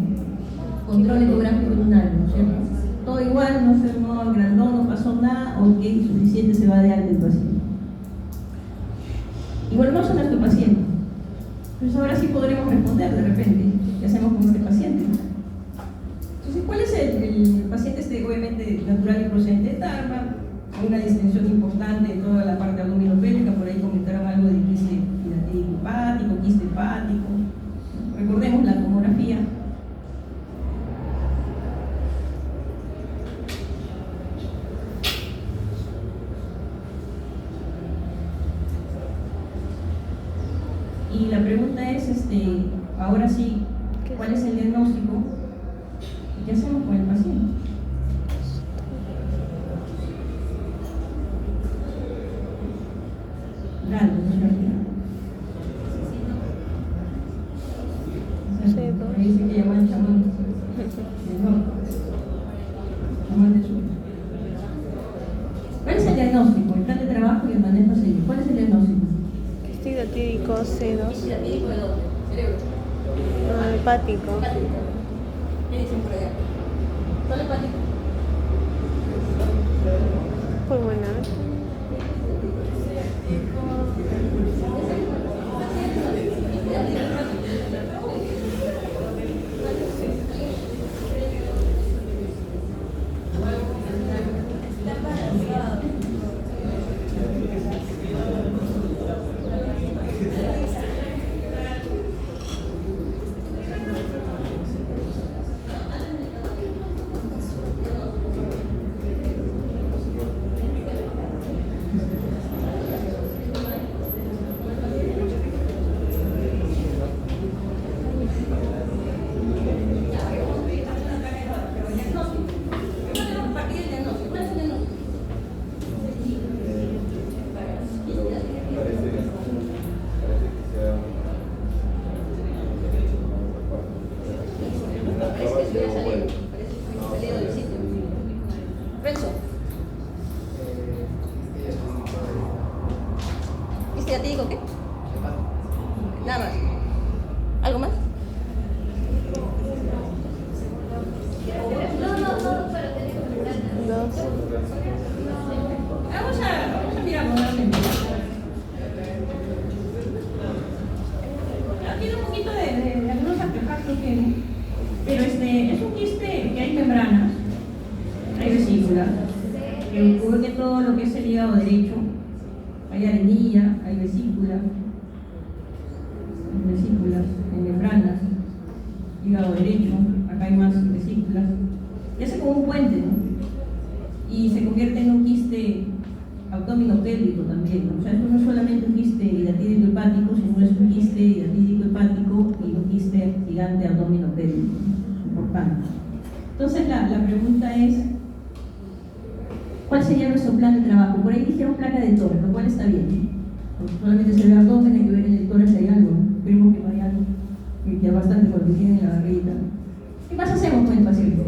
Control ecográfico lunar, ¿no es cierto? Todo igual, no se agrandó, no pasó nada, ok, suficiente, se va de alta el paciente. Y volvemos a nuestro paciente. Entonces ahora sí podremos responder de repente. ¿Qué hacemos con este paciente? Entonces, ¿cuál es el paciente obviamente natural y procedente de Tarma? Con una distensión importante en toda la parte abdominopélvica, por ahí comentaron algo de quiste hidratídico hepático, quiste hepático. Recordemos la tomografía. Y la pregunta es, ahora sí, ¿cuál es el diagnóstico? ¿Qué hacemos con el paciente? Grande, ¿no? Me dice que llaman chamán. Chamán de sur. ¿Cuál es el diagnóstico? El plan de trabajo y el manejo a seguir. ¿Cuál es el diagnóstico? Quiste hidratídico C2. Hidratídico de dónde? Cerebro. No, hepático. ¿Qué dicen por allá? ¿Solo hepático? Pulmonar. ¿Ya te digo qué? Nada más. ¿Algo más? Dos. Vamos a mirar nuevamente. Tiene un poquito de algunos artefactos que... Pero es un quiste que hay membranas, hay vesícula, que cubre todo lo que es el hígado derecho. Hay arenilla, hay vesículas, hay membranas, hígado derecho, acá hay más vesículas. Y hace como un puente, ¿no? Y se convierte en un quiste abdominopélvico también, ¿no? O sea, esto no es solamente un quiste hidatídico hepático, sino es un quiste hidatídico hepático y un quiste gigante abdominopélvico, importante. Entonces la pregunta es, ¿cuál sería nuestro plan de trabajo? Por ahí dijeron placa de tórax, lo cual está bien. Porque solamente se ve abdomen, hay que ver en el tórax si hay algo, ¿no? Esperemos que no hay algo, que ya bastante porque tiene en la barriguita. ¿Qué más hacemos con el paciente?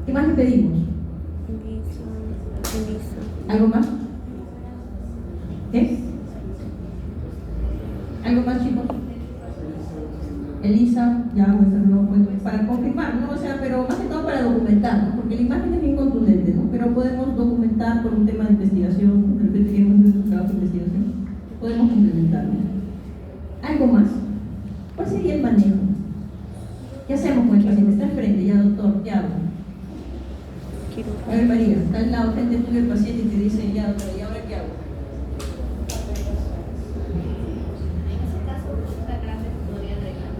¿Qué más le pedimos? ¿Algo más? ¿Qué? ¿Algo más, chicos? Elisa, ya, no, bueno, para confirmar, ¿no? O sea, pero más que todo para documentar, ¿no? Porque la imagen es bien contundente, ¿no? Pero podemos documentar por un tema de investigación, de repente queremos hacer un trabajo de investigación, podemos complementarlo. ¿Algo más? ¿Cuál sería el manejo? ¿Qué hacemos con el paciente? Está enfrente, ya doctor, ¿qué hago? A ver, María, está al lado, frente tuyo el paciente y te dice, ya doctor, ¿y ahora qué hago? En ese caso, la grande podría drenar.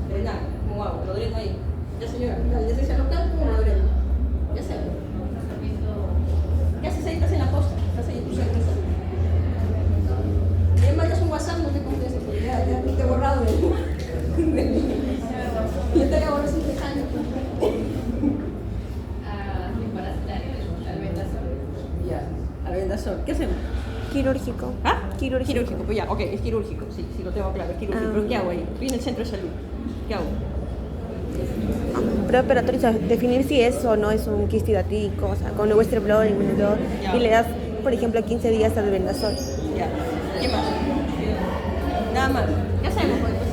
Drenar, ¿cómo hago? Lo dreno ahí. Ya señora, la anestesia local, ¿cómo lo dreno? Ya sé. ¿Qué haces ahí? Estás en la costa, estás ahí en tu cerveza. Me mandas un WhatsApp, no te contesto, porque ya te he borrado de yo te hago los 5 años. Al vendasol. ¿Qué hacemos? Quirúrgico. ¿Ah? Quirúrgico. Pues ya, ok, es quirúrgico, sí, lo tengo claro, es quirúrgico. ¿Pero qué hago ahí? Estoy en el centro de salud. ¿Qué hago? Preoperatorio, o sea, definir si es o no es un quiste hidatídico, o sea, con el Western blot, el Immunoblot, y le das, por ejemplo, 15 días al vendasol. Ya. ¿Qué más? Nada más. ¿Qué hacemos con el paciente?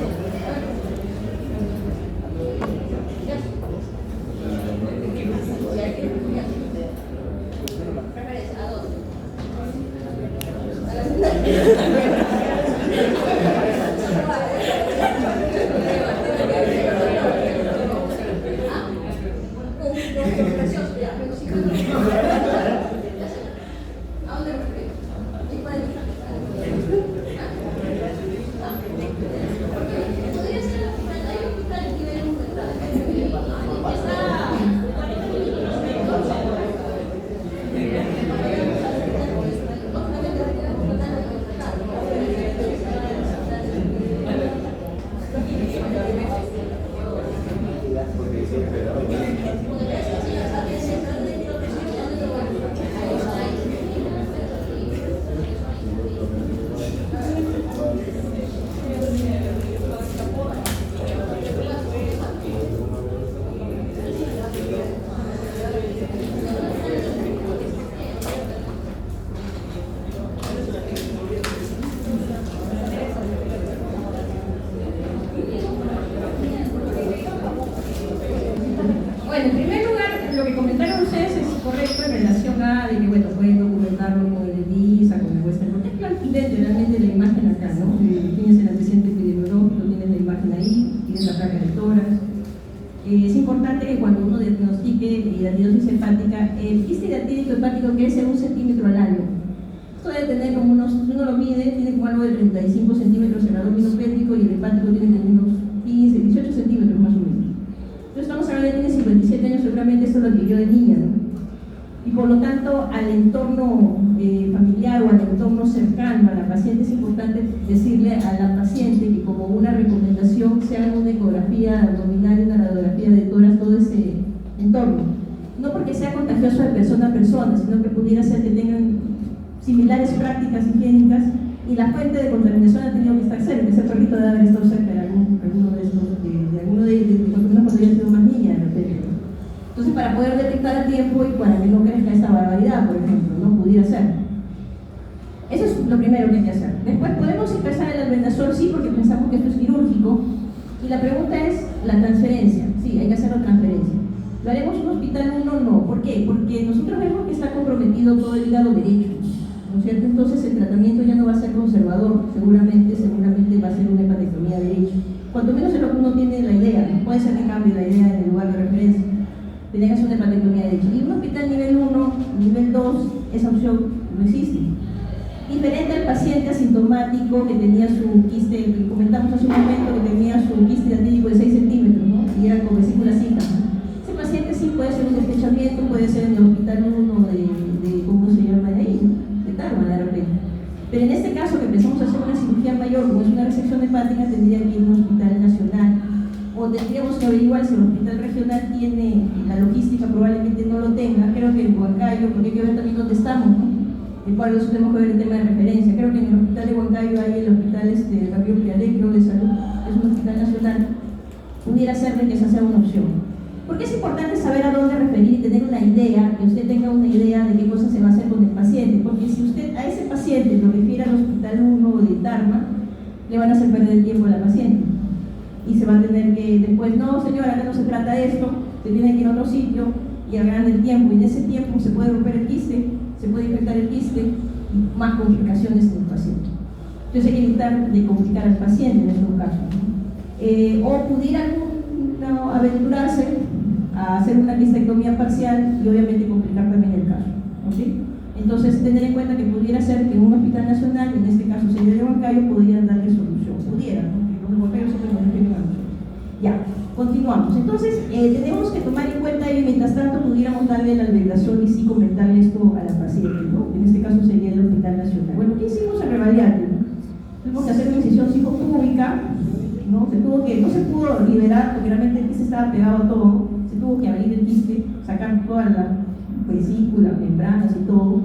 Bueno, en primer lugar, lo que comentaron ustedes es correcto en relación a de que, bueno, pueden documentarlo con el ELISA, con el Western blot. Es claramente realmente la imagen acá, ¿no? Tienes el antecedente epidemiológico, tienes la imagen ahí, tienes la placa de tórax. Es importante que cuando uno diagnostique hidatidosis hepática, el quiste hidatídico hepático crece 1 centímetro al año. Esto debe tener como unos, si uno lo mide, tiene como algo de 35 centímetros en el abdomen pélvico y el hepático tiene como unos 15, 18 centímetros más o menos. Entonces estamos hablando de que tiene 57 años, seguramente esto lo adquirió de niña, ¿no? Y por lo tanto, al entorno familiar o al entorno cercano a la paciente es importante decirle a la paciente que como una recomendación se haga una ecografía abdominal y una radiografía de tórax, todo ese entorno. No porque sea contagioso de persona a persona, sino que pudiera ser que tengan similares prácticas higiénicas y la fuente de contaminación ha tenido que estar cerca. Ese perrito debe haber estado cerca de alguno de estos, de alguno de cuando podría ser más niña de repente. Entonces, para poder detectar a tiempo y para que no crezca esta barbaridad, por ejemplo, no pudiera ser. Eso es lo primero que hay que hacer. Después, ¿podemos empezar el albendazol? Sí, porque pensamos que esto es quirúrgico. Y la pregunta es la transferencia. Sí, hay que hacer la transferencia. ¿Lo haremos en un hospital 1? No. ¿Por qué? Porque nosotros vemos que está comprometido todo el hígado derecho, ¿no es cierto? Entonces el tratamiento ya no va a ser conservador, seguramente va a ser una hepatectomía derecha. Cuanto menos es lo que uno tiene la idea, ¿no? Puede ser que cambie la idea en el lugar de referencia. Tenía que hacer una hepatectomía derecha. Y un hospital nivel 1 esa opción no existe. Diferente al paciente asintomático que tenía su quiste, que comentamos hace un momento, que tenía su quiste diatídico de 6 centímetros, ¿no? Y era con vesícula cita, ¿no? Ese paciente sí puede ser un despechamiento, puede ser en el hospital 1 de ¿cómo se llama de ahí? De Tarma, de repente. Pero en este caso que empezamos a hacer una cirugía mayor, como es una resección hepática, tendría que ir a un hospital nacional. O tendríamos que averiguar si el hospital regional tiene la logística, probablemente no lo tenga. Creo que en Huancayo, porque hay que ver también dónde estamos, ¿no? El cual eso tenemos que ver el tema de referencia. Creo que en el hospital de Huancayo hay el hospital Rabio Prialé, creo, de salud, es un hospital nacional. Pudiera ser de que esa sea una opción. Porque es importante saber a dónde referir y tener una idea, que usted tenga una idea de qué cosa se va a hacer con el paciente. Porque si usted a ese paciente lo refiere al hospital 1 de Tarma, le van a hacer perder el tiempo a la paciente. Y se va a tener que después, no señora, acá no se trata de esto, se tiene que ir a otro sitio y agarrar el tiempo. Y en ese tiempo se puede romper el quiste, se puede infectar el quiste y más complicaciones en el paciente. Entonces hay que evitar de complicar al paciente en estos casos, ¿no? O pudiera aventurarse a hacer una quistectomía parcial y obviamente complicar también el caso, ¿okay? Entonces tener en cuenta que pudiera ser que en un hospital nacional, en este caso sería de Huancayo, podrían darle solución, pudiera, ¿no? Los de Huancayo siempre nos refieren a nosotros. Ya, continuamos. Entonces tenemos que tomar en cuenta y mientras tanto pudiéramos darle la albedazol y sí comentarle esto a la paciente, ¿no? En este caso sería el hospital nacional. Bueno, ¿qué hicimos en Revaliate? Tuvimos que hacer una incisión psicopúbica, ¿no? No se pudo liberar porque realmente el quiste estaba pegado a todo, se tuvo que abrir el quiste, sacar toda la vesícula, membranas y todo,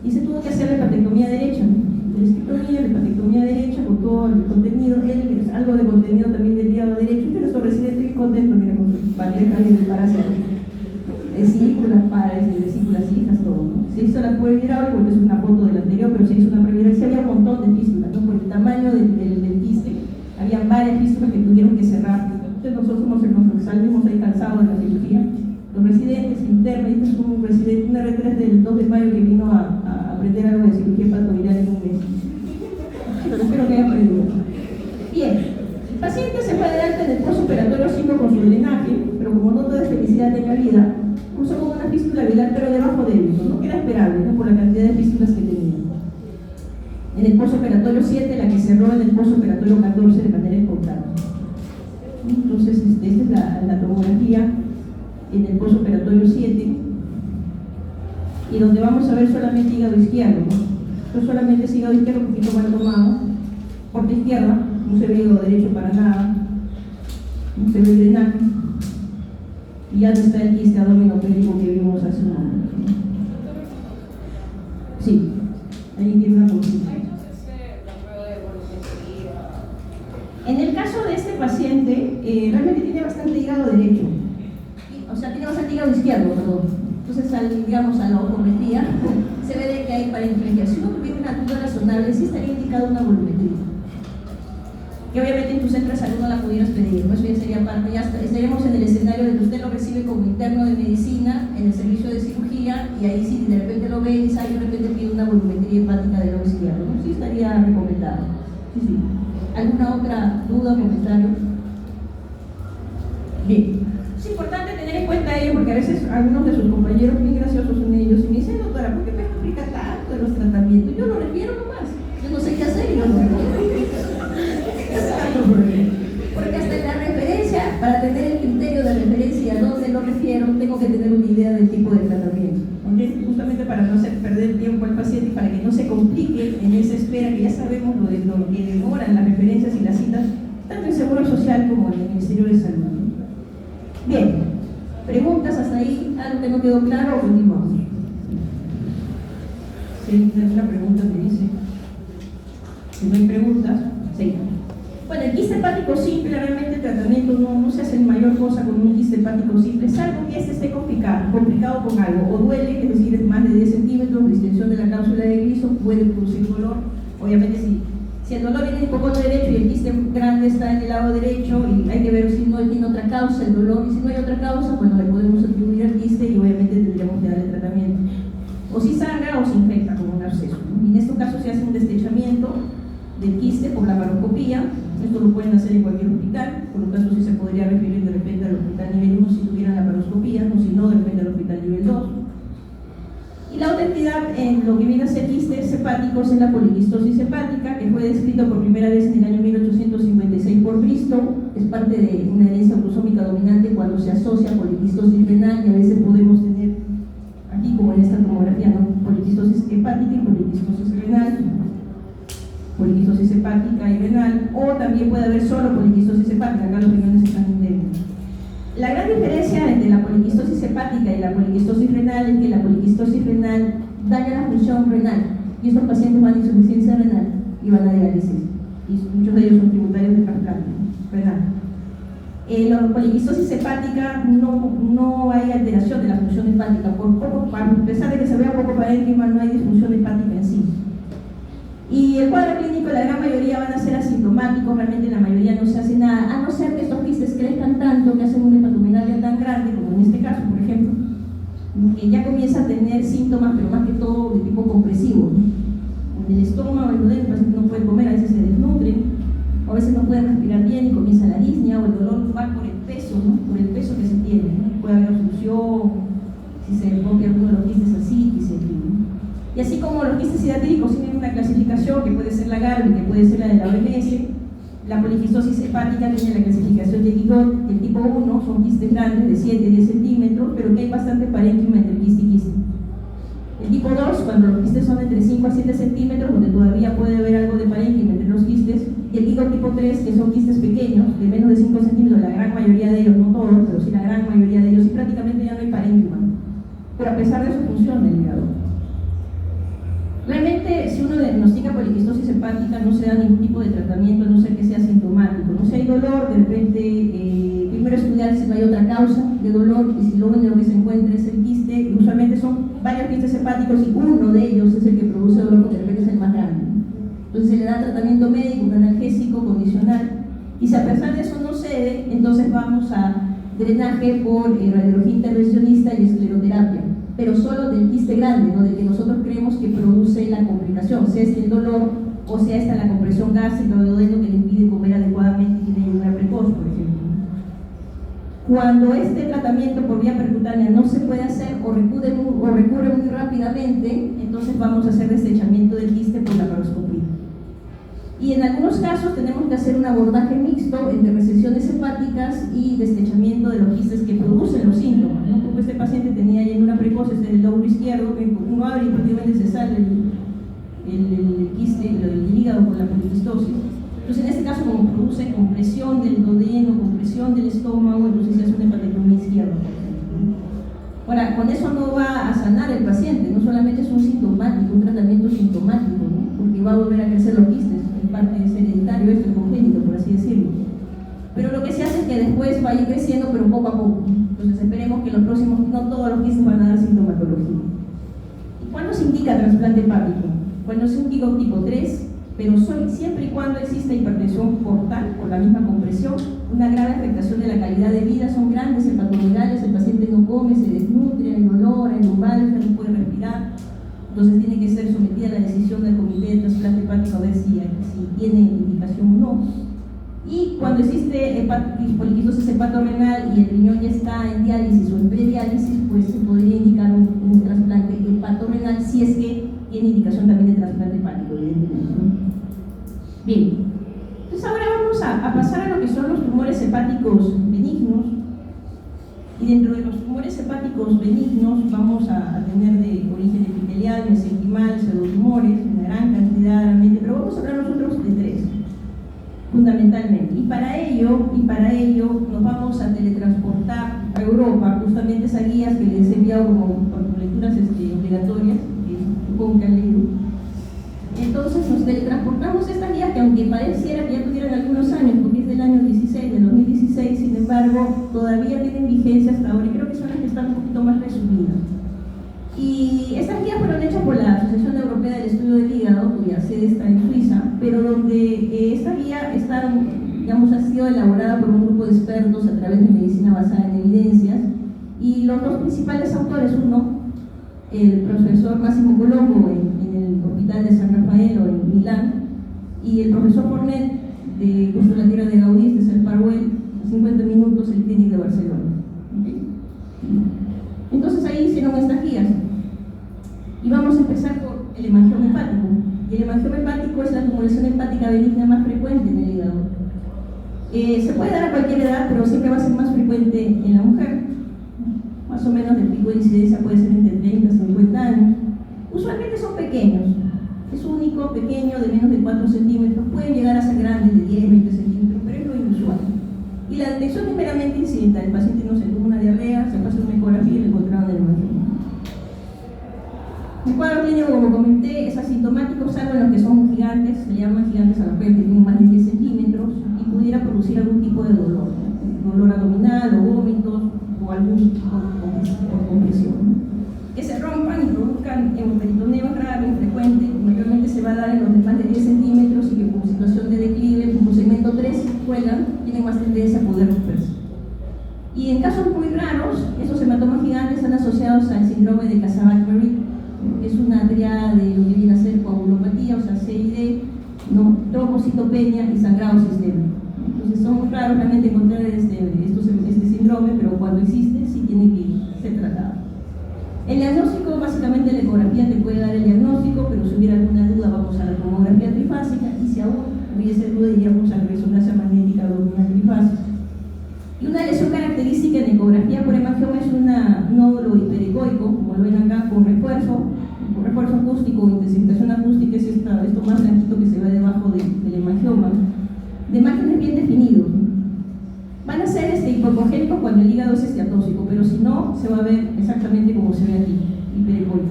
y se tuvo que hacer la hepatectomía derecha, la hepatectomía derecha con todo el contenido, algo de contenido también del hígado derecho, pero nuestro residente bien contento, mira, con su bandeja de parásito, vesículas, pares, vesículas hijas, todo, ¿no? Se hizo la prueba viral porque es una foto del anterior, pero se hizo una prueba viral, sí había un montón de fístulas, ¿no? Por el tamaño del quiste, había varias fístulas que tuvieron que cerrar. Entonces nosotros salimos ahí cansados de la cirugía. Los residentes internos, este es un residente, un R3 del 2 de mayo que vino a aprender algo de cirugía hepatoviral en un mes. Espero que haya aprendido. Bien, el paciente se fue de alta en el postoperatorio 5 con su drenaje, pero como no toda felicidad tenga vida, cursó con una fístula viral, pero debajo de él, ¿no? Que era esperable, ¿no? Por la cantidad de fístulas que tenía. En el postoperatorio 7, la que cerró en el postoperatorio 14 de manera espontánea. Entonces, esta es la tomografía en el postoperatorio 7, y donde vamos a ver solamente hígado izquierdo, ¿no? Entonces solamente es hígado izquierdo, un poquito mal tomado, porta izquierda, no se ve hígado derecho para nada, no se ve el drenaje, y ya no está el quiste abdominopélvico que vimos hace un momento. Sí, ahí tiene una consulta. En el caso de este paciente, realmente tiene bastante hígado derecho, o sea, tiene bastante hígado izquierdo, perdón. Entonces, digamos, a la ojometría se ve de que hay parenflegia. Si uno tuviera una duda razonable, sí estaría indicada una volumetría. Que obviamente en tu centro de salud no la pudieras pedir, ¿no? Eso ya sería parte, ya estaríamos en el escenario de que usted lo recibe como interno de medicina en el servicio de cirugía, y ahí sí de repente lo ve y dice, yo de repente pido una volumetría hepática del lado izquierdo, ¿no? Sí estaría recomendado. Sí, sí. ¿Alguna otra duda o comentario? Bien. Es importante tener en cuenta ello porque a veces algunos de sus compañeros muy graciosos son ellos y me dicen, doctora, ¿por qué me explica tanto de los tratamientos? Yo lo refiero nomás, yo no sé qué hacer y yo no porque hasta en la referencia, para tener el criterio de referencia a dónde lo refiero, tengo que tener una idea del tipo de tratamiento, ¿okay? Justamente para no hacer perder tiempo al paciente y para que no se complique en esa espera, que ya sabemos lo que demoran las referencias y las citas, tanto en Seguro Social como en el Ministerio de Salud. Bien, preguntas hasta ahí, algo que no quedó claro o continuamos. Si hay alguna pregunta me dice. Si no hay preguntas, seguimos. Bueno, el quiste hepático simple, realmente el tratamiento no se hace mayor cosa con un quiste hepático simple, salvo que este esté complicado con algo, o duele, es decir, es más de 10 centímetros, distensión de la cápsula de Gleason, puede producir dolor. Obviamente si el dolor viene del cocote derecho y el quiste grande está en el lado derecho, y hay que ver si no tiene otra causa el dolor, y si no hay otra causa, bueno, le podemos atribuir al quiste y obviamente tendríamos que darle tratamiento. O si sangra o se infecta como un absceso, ¿no? Y en este caso se hace un destechamiento del quiste por la paroscopía. Esto lo pueden hacer en cualquier hospital, por lo tanto sí se podría referir de repente al hospital nivel 1 si tuvieran la paroscopía, o si no, de repente al hospital nivel 2. Y Y la otra entidad en lo que viene a ser quistes hepáticos es la poliquistosis hepática, que fue descrito por primera vez en el año 1856 por Bristow. Es parte de una herencia autosómica dominante cuando se asocia poliquistosis renal, y a veces podemos tener aquí, como en esta tomografía, ¿no? Poliquistosis hepática y poliquistosis renal, poliquistosis hepática y renal, o también puede haber solo poliquistosis hepática. Acá los riñones están indemnes. La gran diferencia entre la poliquistosis hepática y la poliquistosis renal es que la poliquistosis renal daña la función renal, y estos pacientes van a insuficiencia renal y van a diálisis, y muchos de ellos son tributarios de trasplante renal. La poliquistosis hepática no hay alteración de la función hepática, a pesar de que se vea poco parénquima, no hay disfunción hepática en sí. Y el cuadro clínico, la gran mayoría van a ser asintomáticos, realmente la mayoría no se hace nada, a no ser que estos quistes crezcan tanto, que hacen una hepatomegalia tan grande, como en este caso, por ejemplo, que ya comienza a tener síntomas, pero más que todo de tipo compresivo, ¿no? En el estómago, el duodeno, el paciente no puede comer, a veces se desnutre, o a veces no puede respirar bien y comienza la disnea, o el dolor va por el peso, ¿no? Por el peso que se tiene, ¿no? Puede haber obstrucción, si se rompe alguno de los quistes así, ¿no? Y así como los quistes hidatíricos tienen una clasificación que puede ser la Garvey, que puede ser la de la OMS, la poliquistosis hepática tiene la clasificación de Guigot, el tipo 1 son quistes grandes de 7 a 10 centímetros, pero que hay bastante parénquima entre quiste y quiste. El tipo 2, cuando los quistes son entre 5 a 7 centímetros, donde todavía puede haber algo de parénquima entre los quistes, y el Guigot tipo 3, que son quistes pequeños, de menos de 5 centímetros, la gran mayoría de ellos, no todos, pero sí la gran mayoría de ellos, y prácticamente ya no hay parénquima. Pero a pesar de eso funciona el hígado. Realmente, si uno diagnostica poliquistosis hepática, no se da ningún tipo de tratamiento, a no ser que sea sintomático. No si hay dolor, de repente, primero estudiar si no hay otra causa de dolor, y si lo único que se encuentra es el quiste, y usualmente son varios quistes hepáticos y uno de ellos es el que produce dolor, porque de repente es el más grande. Entonces se le da tratamiento médico, un analgésico condicional, y si a pesar de eso no cede, entonces vamos a drenaje por radiología intervencionista y escleroterapia, pero solo del quiste grande, ¿no? Del que nosotros creemos que produce la complicación, sea este el dolor o sea esta la compresión gástrica o duodeno que le impide comer adecuadamente y tiene una precoz, por ejemplo. Cuando este tratamiento por vía percutánea no se puede hacer o recurre muy rápidamente, entonces vamos a hacer desechamiento del quiste por laparoscopía. Y en algunos casos tenemos que hacer un abordaje mixto entre resesiones hepáticas y desechamiento de los quistes que producen los síntomas, ¿no? Como este paciente tenía llenura precoz del lóbulo izquierdo, que uno abre y prácticamente se sale el quiste, el hígado por la poliquistosis. Entonces en este caso, como produce compresión del duodeno, compresión del estómago, entonces se hace una hepatectomía izquierda, por ejemplo. Ahora, con eso no va a sanar el paciente, no solamente es un sintomático, un tratamiento sintomático, ¿no? Porque va a volver a crecer los quistes, en parte es hereditario, esto es congénito, por así decirlo. Pero lo que se hace es que después va a ir creciendo, pero poco a poco. Entonces esperemos que los próximos, no todos los quistes van a dar sintomatología. ¿Y cuándo se indica trasplante hepático? Cuando es un Guigot tipo 3, pero siempre y cuando exista hipertensión portal por la misma compresión, una grave afectación de la calidad de vida, son grandes hepatomegalías, el paciente no come, se desnutre, hay dolor, hay lumbalgia, no puede respirar, entonces tiene que ser sometida a la decisión del comité de trasplante hepático a ver si tiene indicación o no. Y cuando existe poliquistosis hepatorrenal y el riñón ya está en diálisis o en prediálisis, pues se podría indicar un trasplante hepatorrenal si es que tiene indicación también de trasplante hepático, evidentemente. Bien, entonces ahora vamos a pasar a lo que son los tumores hepáticos benignos. Y dentro de los tumores hepáticos benignos vamos a tener de origen epitelial, mesenquimal, pseudotumores, una gran cantidad realmente, pero vamos a hablar nosotros de 3 fundamentalmente. Y para ello nos vamos a teletransportar a Europa, justamente esas guías que les he enviado como lecturas obligatorias, que supongo que han leído. Entonces nos teletransportamos a estas guías que, aunque pareciera que ya tuvieran algunos años, porque es del año 16, del 2016, sin embargo todavía tienen vigencia hasta ahora, y creo que son las que están un poquito más resumidas. Y estas guías fueron hechas por la Asociación Europea del Estudio del Hígado, cuya sede está en Suiza, pero donde esta guía está, digamos, ha sido elaborada por un grupo de expertos a través de medicina basada en evidencias, y los 2 principales autores, uno, el profesor Massimo Colombo en el Hospital de San Rafael o en Milán, y el profesor Fornet de Justo la Tierra de Gaudí, de San Parwell, 50 minutos, el Clínic de Barcelona. ¿Okay? Entonces ahí hicieron estas guías. Y vamos a empezar por el hemangioma hepático. Y el hemangioma hepático es la tumorización hepática benigna más frecuente en el hígado. Se puede dar a cualquier edad, pero siempre va a ser más frecuente en la mujer. Más o menos el pico de incidencia puede ser entre 30 y 50 años. Usualmente son pequeños. Es único, pequeño, de menos de 4 centímetros. Pueden llegar a ser grandes, de 10, 20 centímetros, pero es lo inusual. Y la detección es meramente incidental. El paciente no se tuvo una diarrea, se pasó una ecografía y le encontraron el hemangioma. El cuadro clínico, como comenté, es asintomático, salvo en los que son gigantes, se llaman gigantes a los que tienen más de 10 centímetros y pudiera producir algún tipo de dolor, ¿no? Dolor abdominal o vómitos o algún tipo de compresión. Que se rompan y produzcan hemoperitoneo grave, infrecuente, mayormente se va a dar en los de más de 10 centímetros y que por situación de declive, como segmento 3, cuelgan, tienen más tendencia a poder romperse. Y en casos muy raros, esos hematomas gigantes están asociados al síndrome de Casabach-Merritt, que es una triada de lo que viene a ser coagulopatía, o sea, CID, ¿no? Trombocitopenia y sangrado sistémico. Entonces son muy raros realmente encontrar este síndrome, pero cuando existe sí tiene que ser tratado. El diagnóstico, básicamente la ecografía te puede dar el diagnóstico, pero si hubiera alguna duda vamos a la tomografía trifásica y si aún hubiese duda iríamos a la resonancia magnética abdominal trifásica. Y una lesión característica en ecografía por hemangioma es un nódulo hiperecoico, como lo ven acá, con refuerzo acústico o intensificación acústica, es esto más blanquito que se ve debajo del hemangioma, de márgenes bien definidos. Van a ser hipocongénicos cuando el hígado es esteatóxico, pero si no, se va a ver exactamente como se ve aquí, hiperecoico.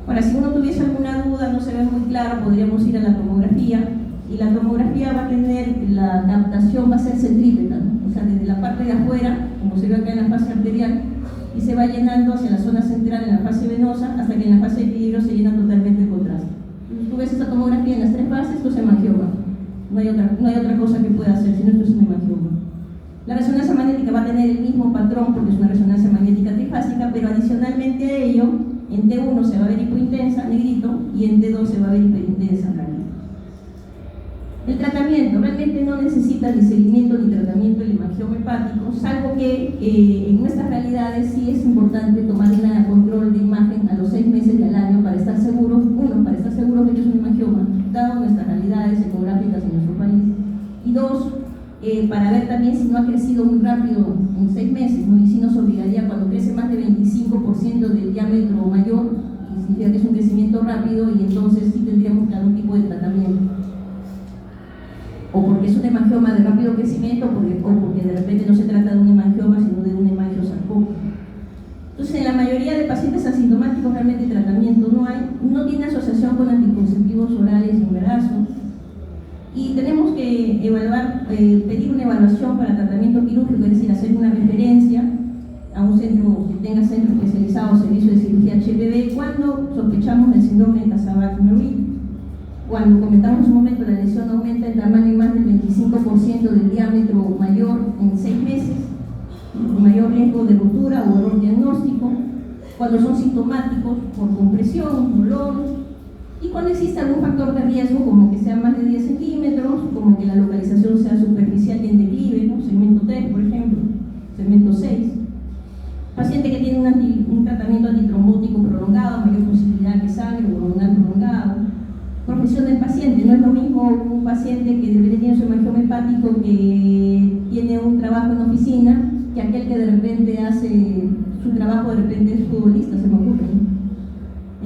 Ahora, si uno tuviese alguna duda, no se ve muy claro, podríamos ir a la tomografía, y la tomografía va a tener, la captación va a ser centrípeta, ¿no? O sea, desde la parte de afuera, como se ve acá en la fase arterial, y se va llenando hacia la zona central en la fase venosa, hasta que en la fase de epididro se llena totalmente el contraste. Tú ves esta tomografía en las 3 fases, esto es hemangioma. No hay otra cosa que pueda hacer, sino esto es un hemangioma. La resonancia magnética va a tener el mismo patrón porque es una resonancia magnética trifásica, pero adicionalmente a ello, en T1 se va a ver hipointensa, negrito, y en T2 se va a ver hiperintensa, blanco. El tratamiento realmente no necesita ni seguimiento ni tratamiento del hemangioma hepático, salvo que en nuestras realidades sí es importante tomar un control de imagen a los 6 meses del año para estar seguros, para estar seguros de que es un hemangioma, dado nuestras realidades ecográficas en nuestro país, y 2, para ver también si no ha crecido muy rápido en 6 meses, ¿no? Y si nos obligaría cuando crece más de 25% del diámetro mayor, que significa que es un crecimiento rápido, y entonces sí tendríamos que dar un tipo de tratamiento. O porque es un hemangioma de rápido crecimiento, o porque de repente no se trata de un hemangioma, sino de un hemangiosarcoma. Entonces, en la mayoría de pacientes asintomáticos realmente tratamiento no hay, no tiene asociación con anticonceptivos orales en embarazo, y tenemos que evaluar, pedir una evaluación para tratamiento quirúrgico, es decir, hacer una referencia a un centro que tenga centro especializado, servicio de cirugía HPV, cuando sospechamos del síndrome de Casabach-Merritt. Cuando comentamos en su momento la lesión aumenta en tamaño en más del 25% del diámetro mayor en 6 meses, con mayor riesgo de ruptura o error diagnóstico, cuando son sintomáticos por compresión, dolor, y cuando existe algún factor de riesgo, como que sea más de 10 centímetros, como que la localización sea superficial y en declive, ¿no? Segmento 3, por ejemplo, segmento 6. Paciente que tiene un tratamiento antitrombótico prolongado, mayor posibilidad de sangre o hormonal prolongado. Profesión del paciente, no es lo mismo un paciente que de repente tiene su hemangioma hepático que tiene un trabajo en oficina que aquel que de repente hace su trabajo, de repente es futbolista, se me ocurre.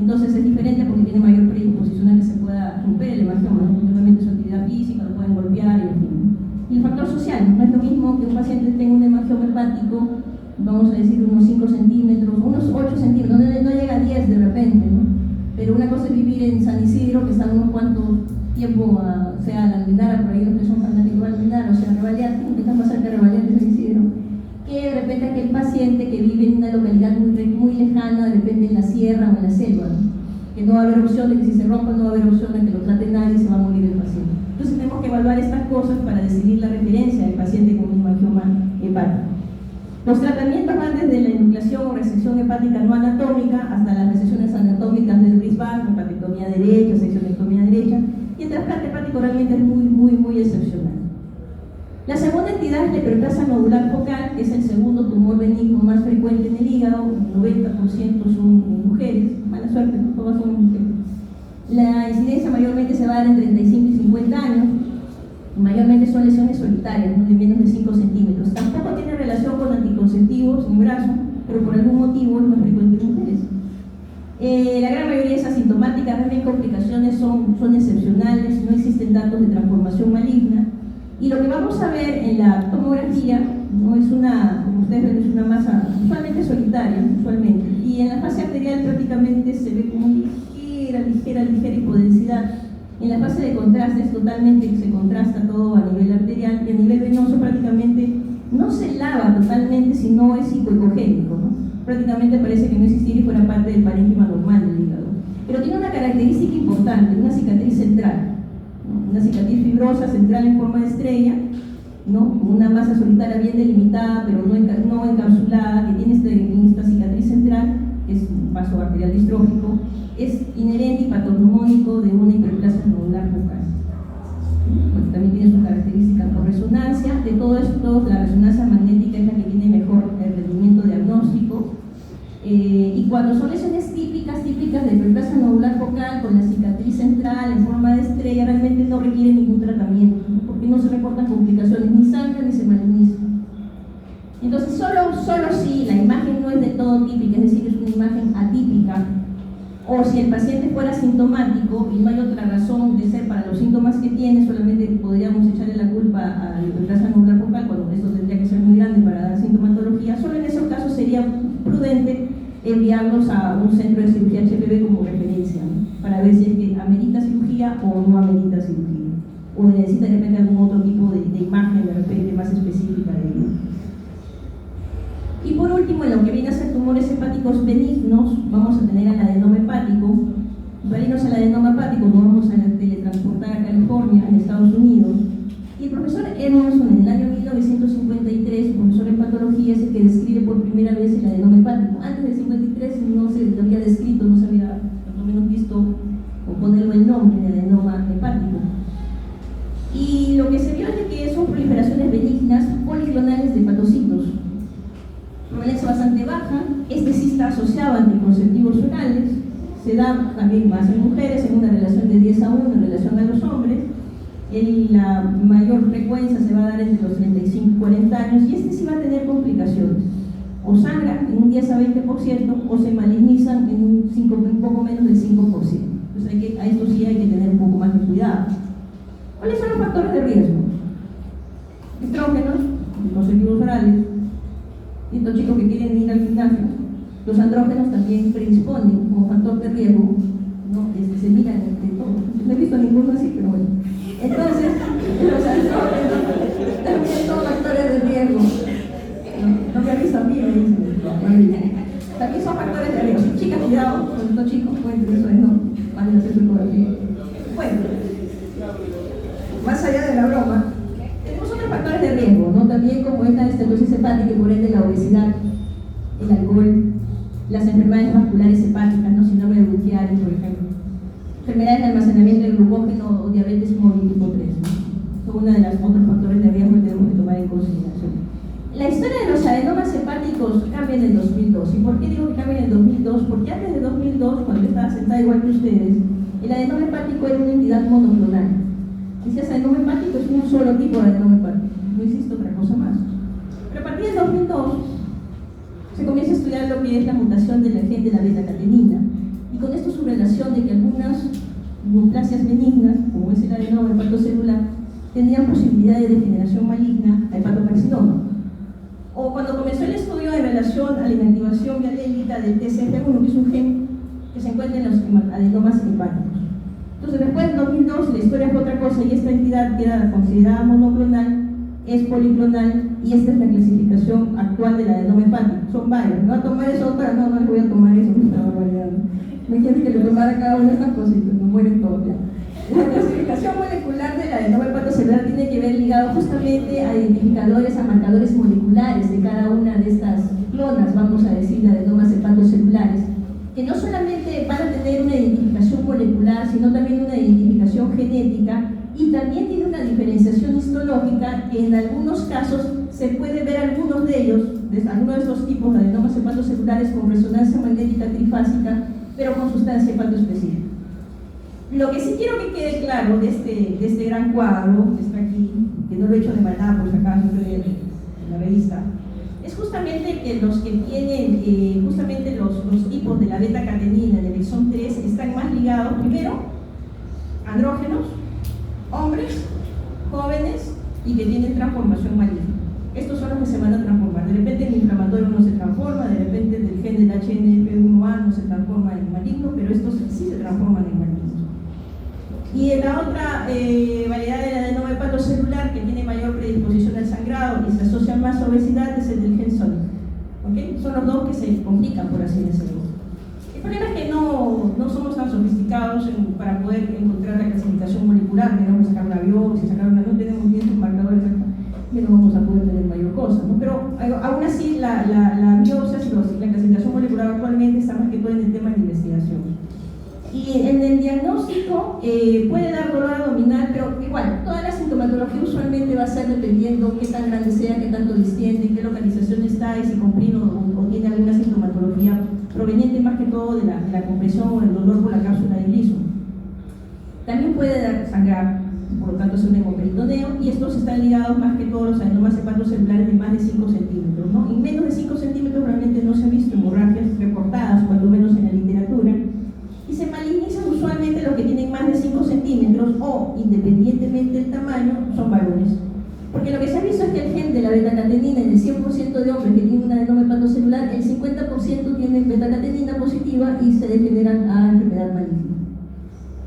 Entonces es diferente porque tiene mayor predisposición a que se pueda romper el hemangioma, ¿no? Porque realmente su actividad física lo pueden golpear, en fin. Y el factor social, no es lo mismo que un paciente tenga un hemangioma hepático, vamos a decir unos 5 centímetros, unos 8 centímetros, no llega a 10 de repente, ¿no? Pero una cosa es vivir en San Isidro, que están unos cuantos tiempo, sea la Almenara, por ahí los que son fanáticos de Almenara, o sea, Revalliarte, que están más cerca de Revalliarte de San Isidro, que de repente aquel paciente que vive en una localidad muy lejana, de repente en la sierra o en la selva, ¿no? Que no va a haber opción de que si se rompa, no va a haber opción de que lo trate nadie y se va a morir el paciente. Entonces tenemos que evaluar estas cosas para decidir la referencia del paciente con un hemangioma hepático. Los tratamientos van desde la enucleación o resección hepática no anatómica hasta las resecciones anatómicas del Brisbane, hepatectomía derecha, seccionectomía derecha, y el trasplante hepático realmente es muy excepcional. La segunda entidad es la hiperplasia nodular focal, que es el segundo tumor benigno más frecuente en el hígado, el 90% son mujeres. Mala suerte se va a dar en 35 y 50 años. Mayormente son lesiones solitarias, ¿no? De menos de 5 centímetros. Tampoco tiene relación con anticonceptivos ni brazo, pero por algún motivo es más frecuente en mujeres. La gran mayoría es asintomática, realmente complicaciones son excepcionales, no existen datos de transformación maligna. Y lo que vamos a ver en la tomografía, ¿no? Es una, como ustedes ven, es una masa usualmente solitaria, usualmente. Y en la fase arterial prácticamente se ve como ligera hipodensidad. En la fase de contraste es totalmente, se contrasta todo a nivel arterial, y a nivel venoso prácticamente no se lava totalmente, sino es psicoecogénico, ¿no? Prácticamente parece que no existiera y fuera parte del parénquima normal del hígado. Pero tiene una característica importante, una cicatriz central, ¿no? Una cicatriz fibrosa central en forma de estrella, ¿no? Con una masa solitaria bien delimitada, pero no encapsulada, que tiene esta cicatriz central, que es un vaso arterial distrófico, es inherente y patognomónico de una hiperplasia nodular focal. Porque también tiene sus características por resonancia. De todo esto, la resonancia magnética es la que tiene mejor rendimiento diagnóstico. Y cuando son lesiones típicas de hiperplasia nodular focal con la cicatriz central en forma de estrella, realmente no requiere ningún tratamiento, ¿no? Porque no se reportan complicaciones, ni sangre ni se maligniza. Entonces, solo si la imagen no es de todo típica, es decir, es una imagen atípica, o si el paciente fuera sintomático y no hay otra razón de ser para los síntomas que tiene, solamente podríamos echarle la culpa a la hiperplasia nodular focal, cuando esto tendría que ser muy grande para dar sintomatología. Solo en esos casos sería prudente enviarlos a un centro de cirugía HPV como referencia, ¿no? Para ver si es que amerita cirugía o no amerita cirugía, o necesita de repente algún otro tipo de imagen de repente más específica de ello. Y por último, en lo que viene a ser tumores hepáticos benignos, vamos a tener al adenoma hepático. Para irnos al adenoma hepático nos vamos a teletransportar a California, en Estados Unidos. Y el profesor Edmondson, en el año 1953, profesor en patología, es el que describe por primera vez el adenoma hepático. Antes del 53 no se lo había descrito, no se había por lo menos visto o ponerlo el nombre de adenoma hepático. Y lo que se vio es que son proliferaciones benignas policlonales de hepatocitos. Prevalencia bastante baja, este sí está asociado a anticonceptivos orales, se da también más en mujeres, en una relación de 10 a 1 en relación a los hombres. La mayor frecuencia se va a dar entre los 35 y 40 años, y este sí va a tener complicaciones. O sangran en un 10 a 20%, o se malignizan en un poco menos del 5%. Entonces a esto sí hay que tener un poco más de cuidado. ¿Cuáles son los factores de riesgo? Estrógenos, anticonceptivos orales. Y estos chicos que quieren ir al gimnasio, los andrógenos también predisponen como factor de riesgo, ¿no? Se miran entre todo. No he visto ninguno así, pero bueno. Entonces, los andrógenos también son factores de riesgo. No me ha visto a mí, me dicen. También son factores de riesgo. Chicas, cuidado con estos chicos, pues eso es, no, van a hacer su ecografía. Bueno, más allá de la broma, tenemos otros factores de riesgo, ¿no? También como esta estenosis hepática y por ende la obesidad, el alcohol, las enfermedades vasculares hepáticas, ¿no? Síndrome de Buchiari, por ejemplo. Enfermedades de almacenamiento de glucógeno o diabetes móvil tipo 3, ¿no? Son uno de los otros factores de riesgo que tenemos que tomar en consideración. La historia de los adenomas hepáticos cambia en el 2002. ¿Y por qué digo que cambia en el 2002? Porque antes de 2002, cuando yo estaba sentada igual que ustedes, el adenoma hepático era una entidad monoclonal. Decías, adenoma hepático es un solo tipo de adenoma hepático, no existe otra cosa más. Pero a partir del 2002 se comienza a estudiar lo que es la mutación del gen de la beta-catenina, y con esto su relación de que algunas neoplasias benignas, como es el adenoma hepatocelular, tendrían posibilidad de degeneración maligna a hepatocarcinoma. O cuando comenzó el estudio en relación a la inactivación bialélica del TCF1, que es un gen que se encuentra en los adenomas hepáticos. Entonces, después del 2002, la historia fue otra cosa, y esta entidad queda considerada monoclonal, es policlonal, y esta es la clasificación actual del adenoma hepático. Son varios. ¿Me va a tomar eso otra? No, no les voy a tomar eso, es una barbaridad. Imagínense que le tomara cada una de estas cositas, nos mueren todos ya. La clasificación molecular del adenoma hepatocelular tiene que ver ligado justamente a identificadores, a marcadores moleculares de cada una de estas clonas, vamos a decir, de adenomas hepatocelulares, que no solamente van a tener una identificación molecular, sino también una identificación genética, y también tiene una diferenciación histológica, que en algunos casos se puede ver algunos de ellos, algunos de estos tipos de adenomas hepatocelulares con resonancia magnética trifásica, pero con sustancia hepatoespecífica. Lo que sí quiero que quede claro de este gran cuadro que está aquí, que no lo he hecho de maldad por si acaso, en la revista, es justamente que los que tienen, justamente los tipos de la beta-catenina en el exón 3 están más ligados, primero, andrógenos, hombres, jóvenes y que tienen transformación maligna. Estos son los que se van a transformar. De repente el inflamatorio no se transforma, de repente el gen del HNF1A no se transforma en maligno, pero estos sí se transforman en malignos. Y en la otra variedad del adenoma hepatocelular que tiene mayor predisposición al sangrado y se asocia más a obesidad es el del gen SONIC. ¿Okay? Son los dos que se complican, por así decirlo. El problema es que no somos tan sofisticados para poder encontrar la clasificación molecular. Tenemos que sacar una biopsia, no tenemos bien sus marcadores acá, que no vamos a poder tener mayor cosa, ¿no? Pero aún así la biopsia y la clasificación molecular actualmente está más que todo en el tema de investigación. Y en el diagnóstico puede dar dolor abdominal, pero igual, toda la sintomatología usualmente va a ser dependiendo qué tan grande sea, qué tanto distiende, en qué localización está y si comprime o tiene alguna sintomatología proveniente más que todo de la compresión o el dolor por la cápsula de liso. También puede dar sangrar, por lo tanto es un hemoperitoneo, y estos están ligados más que todos los adenomas hepatocelulares de más de 5 centímetros, ¿no? En menos de 5 centímetros realmente no se han visto hemorragias reportadas, cuando menos en la literatura, y se malignizan usualmente los que tienen más de 5 centímetros o, independientemente del tamaño, son varones. Porque lo que se ha visto es que el gen de la beta-catenina en el 100% de hombres que tienen un adenoma hepatocelular, el 50% tienen beta-catenina positiva y se degeneran a enfermedad maligna.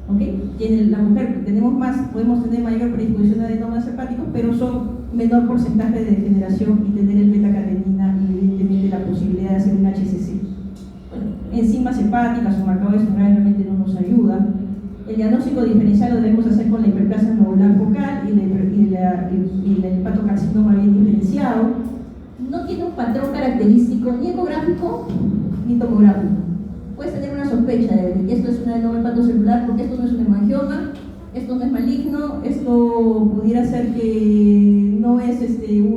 ¿Okay? En la mujer tenemos más, podemos tener mayor predisposición a adenomas hepáticos, pero son menor porcentaje de degeneración y tener el beta-catenina y evidentemente la posibilidad de hacer un HCC. Bueno, enzimas hepáticas o marcadores tumorales realmente no nos ayudan. El diagnóstico diferencial lo debemos hacer con la hiperplasia nodular focal y el hepatocarcinoma bien diferenciado. No tiene un patrón característico ni ecográfico ni tomográfico. Puedes tener una sospecha de que esto es un adenoma hepatocelular porque esto no es un hemangioma, esto no es maligno, esto pudiera ser que no es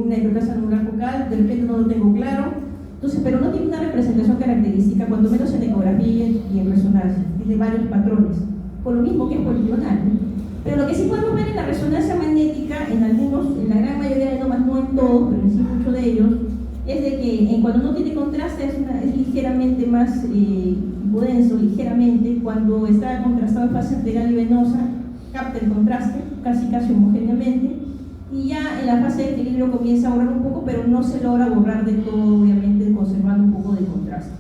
una hiperplasia nodular focal, de repente no lo tengo claro. Entonces, pero no tiene una representación característica, cuando menos en ecografía y en resonancia. Tiene varios patrones, por lo mismo que es policlonal. Pero lo que sí podemos ver en la resonancia magnética, en la gran mayoría de adenomas, no en todos, pero en sí muchos de ellos, es de que cuando no tiene contraste es ligeramente más hipodenso, ligeramente. Cuando está contrastado en fase arterial y venosa, capta el contraste casi homogéneamente, y ya en la fase de equilibrio comienza a borrar un poco, pero no se logra borrar de todo, obviamente conservando un poco de contraste.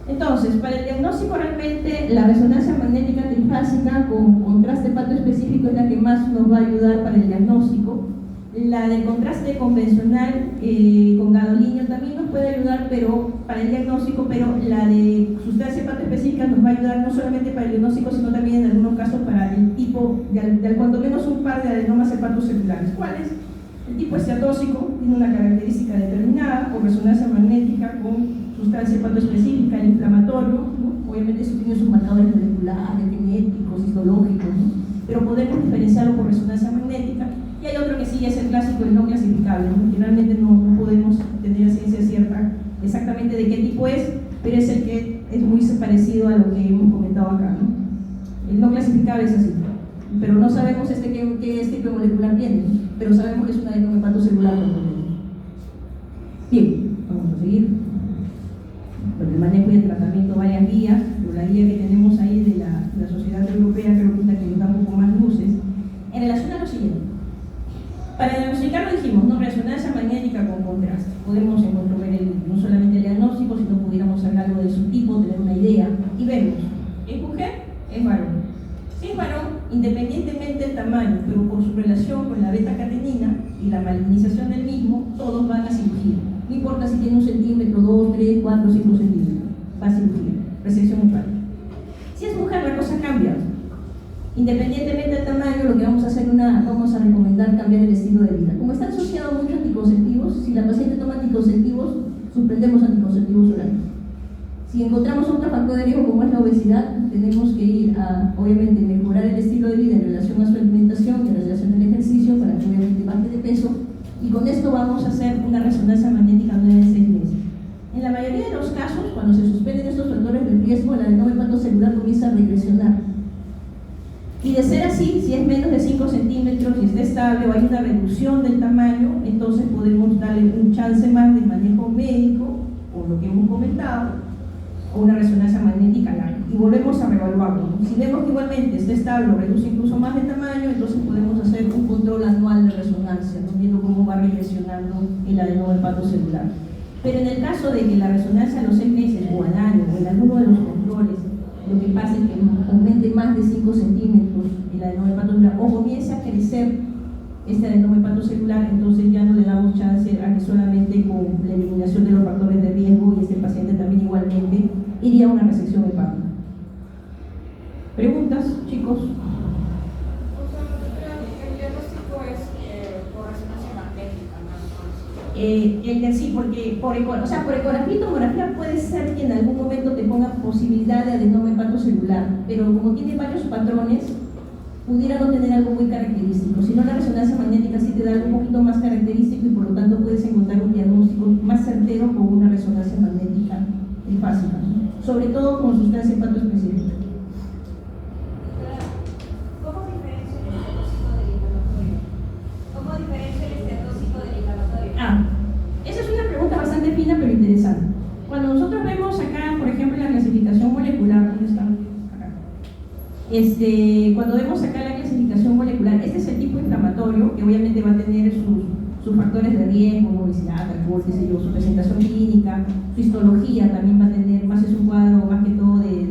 Entonces, para el diagnóstico realmente la resonancia magnética trifásica con contraste hepato específico es la que más nos va a ayudar para el diagnóstico. La de contraste convencional con gadolinio también nos puede ayudar para el diagnóstico, pero la de sustancia hepatoespecífica nos va a ayudar no solamente para el diagnóstico, sino también en algunos casos para el tipo, de cuanto menos un par de adenomas hepatocelulares. ¿Cuáles? El tipo esteatóxico tiene una característica determinada por resonancia magnética con sustancia hepatoespecífica, el inflamatorio, ¿no? Obviamente eso tiene sus marcadores moleculares, genéticos, histológicos, ¿no? Pero podemos diferenciarlo por resonancia magnética. Y hay otro que sí es el clásico, el no clasificable, ¿no? Que realmente no podemos tener ciencia cierta exactamente de qué tipo es, pero es el que es muy parecido a lo que hemos comentado acá, ¿no? El no clasificable es así, pero no sabemos qué tipo molecular tiene, pero sabemos que es un adenoma hepatocelular. Bien, vamos a seguir. Bueno, el manejo y el tratamiento, varias guías, pero la guía que tenemos ahí de la Sociedad Europea creo que es la que nos da un poco más luces en relación a lo siguiente. Para diagnosticarlo dijimos, no, resonancia magnética con contraste. Podemos encontrar no solamente el diagnóstico, sino pudiéramos saber algo de su tipo, tener una idea, y vemos, ¿es mujer? Es varón. Si es varón, independientemente del tamaño, pero por su relación con la beta-catenina y la malignización del mismo, todos van a cirugía. No importa si tiene 1 centímetro, 2, 3, 4, 5 centímetros, va a cirugía, resección hepática. Si es mujer, la cosa cambia. Independientemente del tamaño, lo que vamos a hacer vamos a recomendar cambiar el estilo de vida. Como está asociado mucho a anticonceptivos, si la paciente toma anticonceptivos, suspendemos anticonceptivos orales. Si encontramos otro factor de riesgo como es la obesidad, tenemos que ir a, obviamente, mejorar el estilo de vida en relación a su alimentación y en relación al ejercicio para que obviamente baje de peso, y con esto vamos a hacer una resonancia magnética 9 en 6 meses. En la mayoría de los casos, cuando se suspenden estos factores de riesgo, el adenoma hepatocelular comienza a regresionar. así, si es menos de 5 centímetros y está estable o hay una reducción del tamaño, entonces podemos darle un chance más de manejo médico, por lo que hemos comentado, o una resonancia magnética al año. Y volvemos a reevaluarlo, ¿no? Si vemos que igualmente está estable o reduce incluso más de tamaño, entonces podemos hacer un control anual de resonancia, ¿no? Viendo cómo va regresionando el adenoma hepatocelular. Pero en el caso de que la resonancia a los 6 meses o al año o en alguno de los controles lo que pasa es que aumente más de 5 centímetros el adenoma hepatocelular o comience a crecer este adenoma hepatocelular, entonces ya no le damos chance a que solamente con la eliminación de los factores de riesgo, y este paciente también igualmente iría a una resección hepática. ¿Preguntas, chicos? O sea, el diagnóstico es por resonancia magnética, ¿no? Sí, porque por ecografía y tomografía puede ser que en algún momento te ponga posibilidad de adenoma hepatocelular, pero como tiene varios patrones, pudiera no tener algo muy característico. Si no, la resonancia magnética sí te da algo un poquito más característico y por lo tanto puedes encontrar un diagnóstico más certero con una resonancia magnética básica, ¿no? Sobre todo con sustancia hepatoespecífica. ¿Cómo diferencia el esteatócito del inflamatorio? ¿Cómo diferencia el esteatócito del inflamatorio? Esa es una pregunta bastante fina pero interesante. Cuando nosotros vemos acá, por ejemplo, la clasificación molecular, ¿dónde está? Acá. Cuando vemos acá la clasificación molecular, este es el tipo inflamatorio que obviamente va a tener sus factores de riesgo, obesidad, alcohol, su presentación clínica, su histología también va a tener, más es un cuadro más que todo de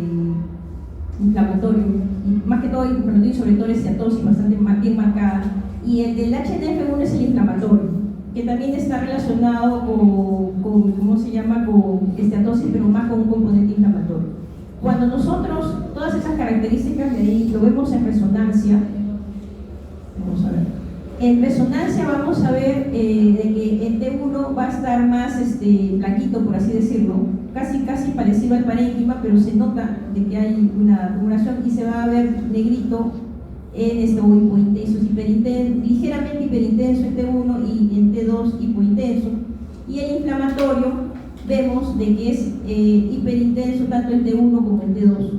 inflamatorio, y más que todo inflamatorio y sobre todo esteatosis bastante bien marcada. Y el del HNF1 es el inflamatorio, que también está relacionado con ¿cómo se llama?, con esteatosis, pero más con un componente inflamatorio. Cuando nosotros, todas esas características de ahí, lo vemos en resonancia, vamos a ver. En resonancia vamos a ver de que el T1 va a estar más blanquito, por así decirlo, casi parecido al parénquima, pero se nota de que hay una tumoración y se va a ver negrito en o hipointenso, ligeramente hiperintenso en T1 y en T2 hipointenso. Y el inflamatorio vemos de que es hiperintenso tanto en T1 como en T2.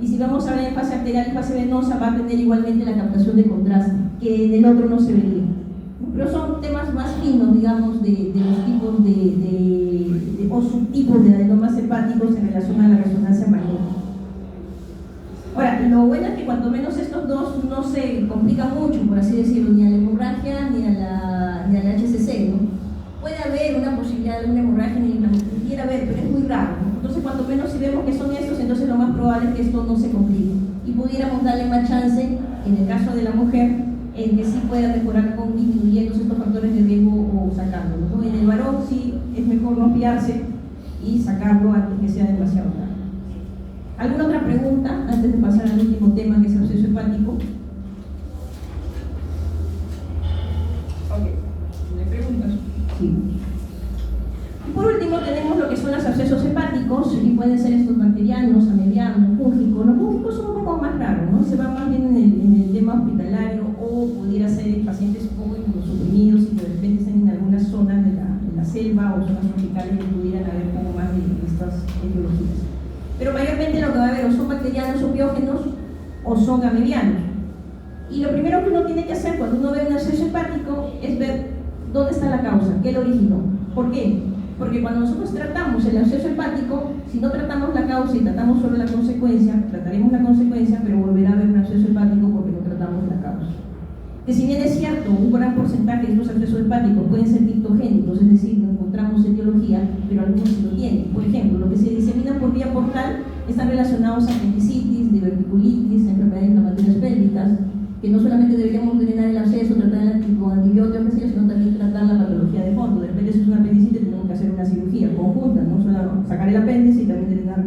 Y si vamos a ver en fase arterial y fase venosa, va a tener igualmente la captación de contraste, que en el otro no se vería. Pero son temas más finos, digamos, de los tipos o subtipos de adenomas hepáticos en relación a la resonancia magnética. Ahora, lo bueno es que cuanto menos estos dos no se complican mucho, por así decirlo, ni a la hemorragia ni a la HCC, ¿no? Puede haber una posibilidad de una hemorragia en el pudiera haber, pero es muy raro, ¿no? Entonces, cuanto menos si vemos que son estos, entonces lo más probable es que esto no se complique. Y pudiéramos darle más chance, en el caso de la mujer, en que sí pueda mejorar con disminuyendo estos factores de riesgo o sacándolos, ¿no? En el varón sí es mejor no fiarse y sacarlo antes que sea demasiado tarde. ¿Alguna otra pregunta antes de pasar al último tema, que es el absceso hepático? Ok, ¿hay preguntas? Sí. Y por último tenemos lo que son los abscesos hepáticos, y pueden ser estos bacterianos, amebianos, fúngicos. Los fúngicos son un poco más raros, ¿no? Se van más bien en el tema hospitalario, o pudiera ser en pacientes poco inmunosuprimidos y que de repente están en algunas zonas de la selva o zonas tropicales que pudieran haber como más de estas etiologías. Pero mayormente lo que va a haber o son bacterianos o biógenos o son amebianos. Y lo primero que uno tiene que hacer cuando uno ve un absceso hepático es ver dónde está la causa, qué lo originó. ¿Por qué? Porque cuando nosotros tratamos el absceso hepático, si no tratamos la causa y tratamos solo la consecuencia, trataremos la consecuencia, pero volverá a haber un absceso hepático porque no tratamos la causa. Que si bien es cierto, un gran porcentaje de estos abscesos hepáticos pueden ser dictogénicos, es decir, no encontramos etiología, pero algunos sí lo tienen. Por ejemplo, lo que se disemina por vía portal están relacionados a apendicitis, diverticulitis, enfermedades inflamatorias pélvicas, que no solamente deberíamos drenar el absceso, tratar con antibióticos, sino también tratar la patología de fondo. De repente, si es una apendicitis, tenemos que hacer una cirugía conjunta, no solo sacar el apéndice y también drenar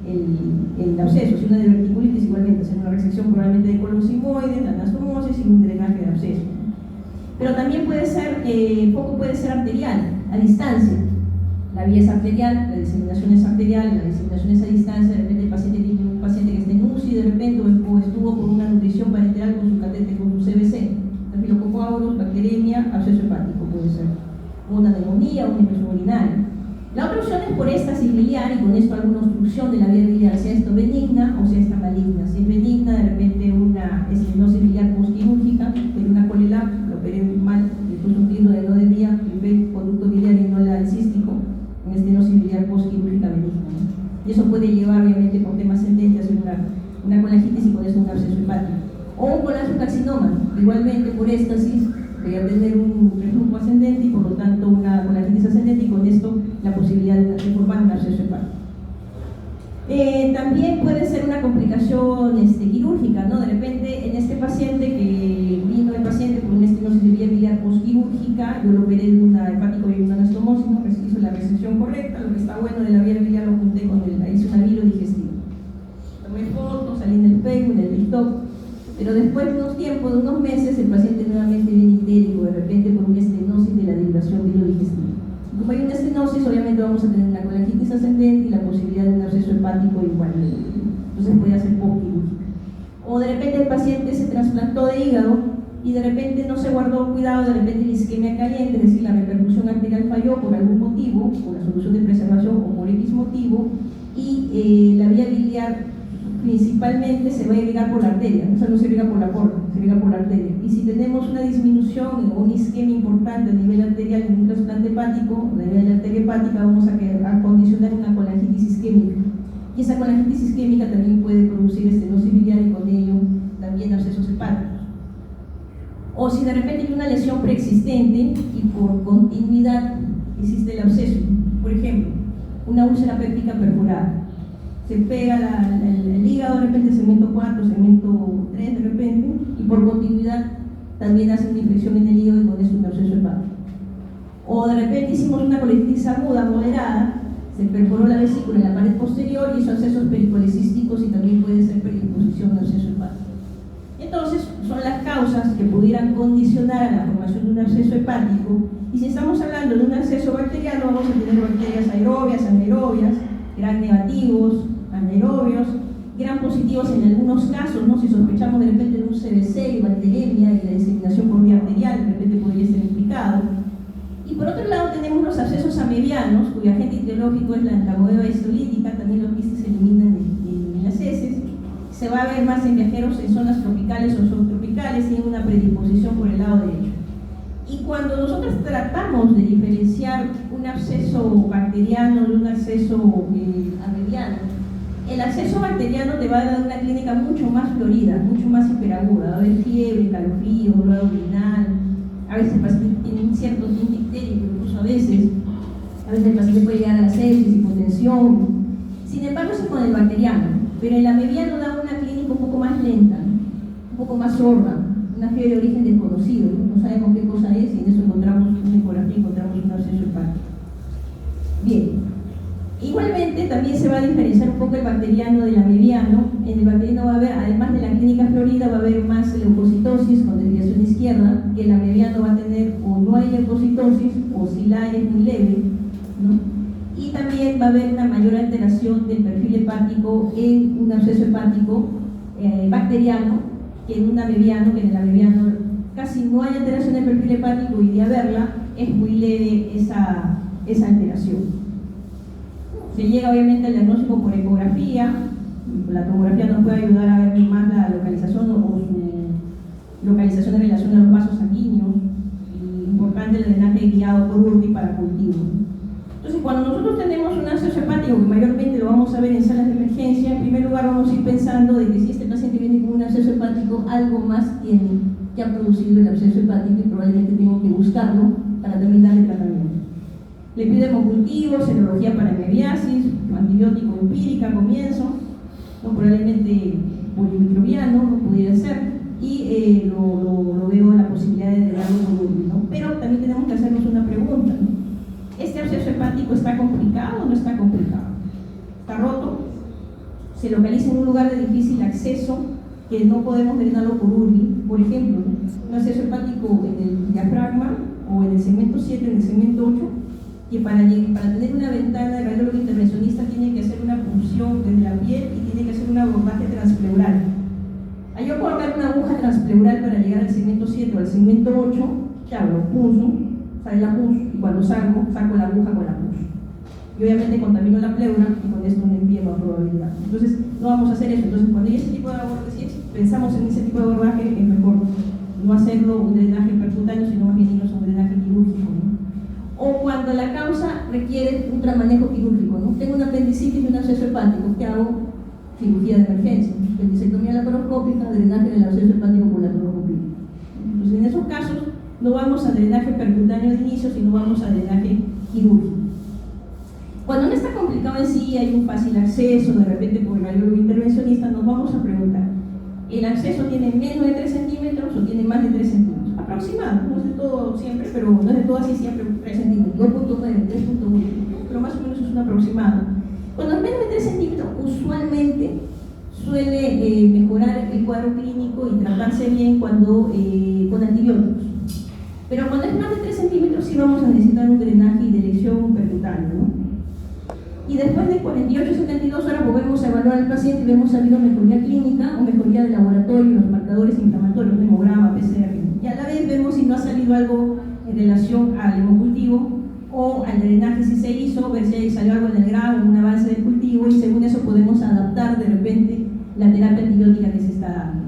el absceso. Si una diverticulitis, igualmente hacer una resección probablemente de colon sigmoide, la anastomosis y un drenaje de absceso. Pero también puede ser, poco puede ser arterial, a distancia. La vía es arterial, la diseminación es arterial, la diseminación es a distancia. De repente el paciente tiene un paciente que está en UCI, de repente, o estuvo con una nutrición parenteral con su catete, con su CBC, Staphylococcus aureus, bacteremia, absceso hepático puede ser, una neumonía, una infección urinaria. La otra opción es por éstasis biliar, y con esto alguna obstrucción de la vía biliar, sea esto benigna o sea esta maligna. Si es benigna, de repente una estenosis biliar puede llevar, obviamente, por temas ascendentes, a hacer una colangitis y con eso un absceso hepático. O un colangiocarcinoma, igualmente por éstasis, voy a tener un reflujo ascendente y por lo tanto una colangitis ascendente y con esto la posibilidad de formar un absceso hepático. También puede ser una complicación quirúrgica, ¿no? De repente en este paciente que vino el paciente con una estenosis de vía biliar postquirúrgica, yo lo operé de una hepático y una anastomosis, ¿no? Que se hizo la resección correcta, lo que está bueno de la vía biliar lo junté con hice una vilo digestiva. Tomé fotos, salí en el Facebook, en el TikTok, pero después de unos tiempos, de unos meses, el paciente nuevamente viene itérico, de repente por una estenosis de la divulgación bilodigestiva. Como hay una estenosis, obviamente vamos a tener una colangitis ascendente y la posibilidad de un absceso hepático igual. Entonces puede ser postquirúrgica. O de repente el paciente se trasplantó de hígado y de repente no se guardó cuidado, de repente la isquemia caliente, es decir, la repercusión arterial falló por algún motivo, por la solución de preservación o por X motivo, y la vía biliar principalmente se va a irrigar por la arteria, o sea, no se irriga por la porta, se irriga por la arteria. Y si tenemos una disminución o una isquemia importante a nivel arterial en un trasplante hepático, a nivel de la arteria hepática, vamos a condicionar una colangitis isquémica. Y esa colangitis isquémica también puede producir estenosis biliar y con ello también abscesos hepáticos. O si de repente hay una lesión preexistente y por continuidad existe el absceso, por ejemplo, una úlcera péptica perforada. Se pega el hígado, de repente segmento 4, segmento 3 de repente, y por continuidad también hace una infección en el hígado y con eso un absceso hepático. O de repente hicimos una colitis aguda moderada, se perforó la vesícula en la pared posterior y hizo abscesos pericolecísticos y también puede ser predisposición de absceso hepático. Entonces, son las causas que pudieran condicionar a la formación de un absceso hepático, y si estamos hablando de un absceso bacteriano, vamos a tener bacterias aerobias, anaerobias, gram negativos, anaerobios, gram positivos en algunos casos, ¿no? Si sospechamos de repente de un CBC y bacteremia y la diseminación por vía arterial, de repente podría estar implicado. Y por otro lado tenemos los abscesos amebianos, cuyo agente etiológico es la ameba histolítica, también los quistes se eliminan en las heces. Se va a ver más en viajeros en zonas tropicales o subtropicales, tienen una predisposición por el lado derecho. Y cuando nosotros tratamos de diferenciar un absceso bacteriano de un absceso amebiano, el absceso bacteriano te va a dar una clínica mucho más florida, mucho más hiperaguda. Va a haber fiebre, calofrío, dolor abdominal, a veces el paciente tiene un cierto tinte ictérico, incluso a veces el paciente puede llegar a la sepsis, hipotensión. Sin embargo, eso es con el bacteriano, pero el amebiano da una clínica un poco más lenta, un poco más sorda, una fiebre de origen desconocido, no sabemos qué cosa es y en eso encontramos una ecografía, encontramos un absceso hepático. Bien. Igualmente también se va a diferenciar un poco el bacteriano del amebiano. En el bacteriano va a haber, además de la clínica florida, va a haber más leucocitosis con desviación izquierda, que el amebiano va a tener o no hay leucocitosis o si la hay es muy leve, ¿no? Y también va a haber una mayor alteración del perfil hepático en un absceso hepático bacteriano que en un amebiano, que en el amebiano casi no hay alteración del perfil hepático y de haberla es muy leve esa alteración. Se llega obviamente al diagnóstico por ecografía, la tomografía nos puede ayudar a ver más la localización o su localización en relación a los vasos sanguíneos, y importante el drenaje guiado por URDI para cultivo. Entonces, cuando nosotros tenemos un absceso hepático, que mayormente lo vamos a ver en salas de emergencia, en primer lugar vamos a ir pensando de que si este paciente viene con un absceso hepático, algo más tiene que ha producido el absceso hepático y probablemente tengo que buscarlo para también darle tratamiento. Le piden cultivo, serología para amebiasis, antibiótico empírica, comienzo, ¿no? Probablemente polimicrobiano, no pudiera ser, y lo veo la posibilidad de darlo con URI, ¿no? Pero también tenemos que hacernos una pregunta, ¿no? ¿Este absceso hepático está complicado o no está complicado? ¿Está roto? ¿Se localiza en un lugar de difícil acceso que no podemos drenarlo por URI? Por ejemplo, un absceso hepático en el diafragma o en el segmento 7, en el segmento 8, que para tener una ventana, el radiólogo intervencionista tiene que hacer una punción desde la piel y tiene que hacer un abordaje transpleural. Yo colocar una aguja transpleural para llegar al segmento 7 o al segmento 8, claro, lo punzo, sale la pus, y cuando saco la aguja con la pus. Y obviamente contamino la pleura y con esto no envío más probabilidad. Entonces, no vamos a hacer eso. Entonces, cuando hay ese tipo de abordaje, si pensamos en ese tipo de abordaje, es mejor no hacerlo un drenaje percutáneo, sino más bien irnos a un drenaje quirúrgico, ¿no? O cuando la causa requiere un manejo quirúrgico, ¿no? Tengo una apendicitis y un absceso hepático, cirugía de emergencia, apendicectomía laparoscópica, drenaje del absceso hepático por laparoscopía. Entonces, en esos casos no vamos a drenaje percutáneo de inicio, sino vamos a drenaje quirúrgico. Cuando no está complicado en sí, hay un fácil acceso, de repente por el radiólogo intervencionista, nos vamos a preguntar, ¿el acceso tiene menos de 3 centímetros o tiene más de 3 centímetros? Aproximado, no es de todo siempre, pero no es de todo así siempre 3 centímetros, 2.9, 3.1, pero más o menos es un aproximado. Cuando es menos de 3 centímetros, usualmente suele mejorar el cuadro clínico y tratarse bien cuando, con antibióticos. Pero cuando es más de 3 centímetros sí vamos a necesitar un drenaje y dirección percutáneo, ¿no? Y después de 48 72 horas volvemos a evaluar al paciente y vemos si ha habido mejoría clínica o mejoría de laboratorio, los marcadores inflamatorios, hemograma, PCR. Y a la vez vemos si no ha salido algo en relación al hemocultivo o al drenaje si se hizo, ver si salió algo en el grado, un avance del cultivo, y según eso podemos adaptar de repente la terapia antibiótica que se está dando.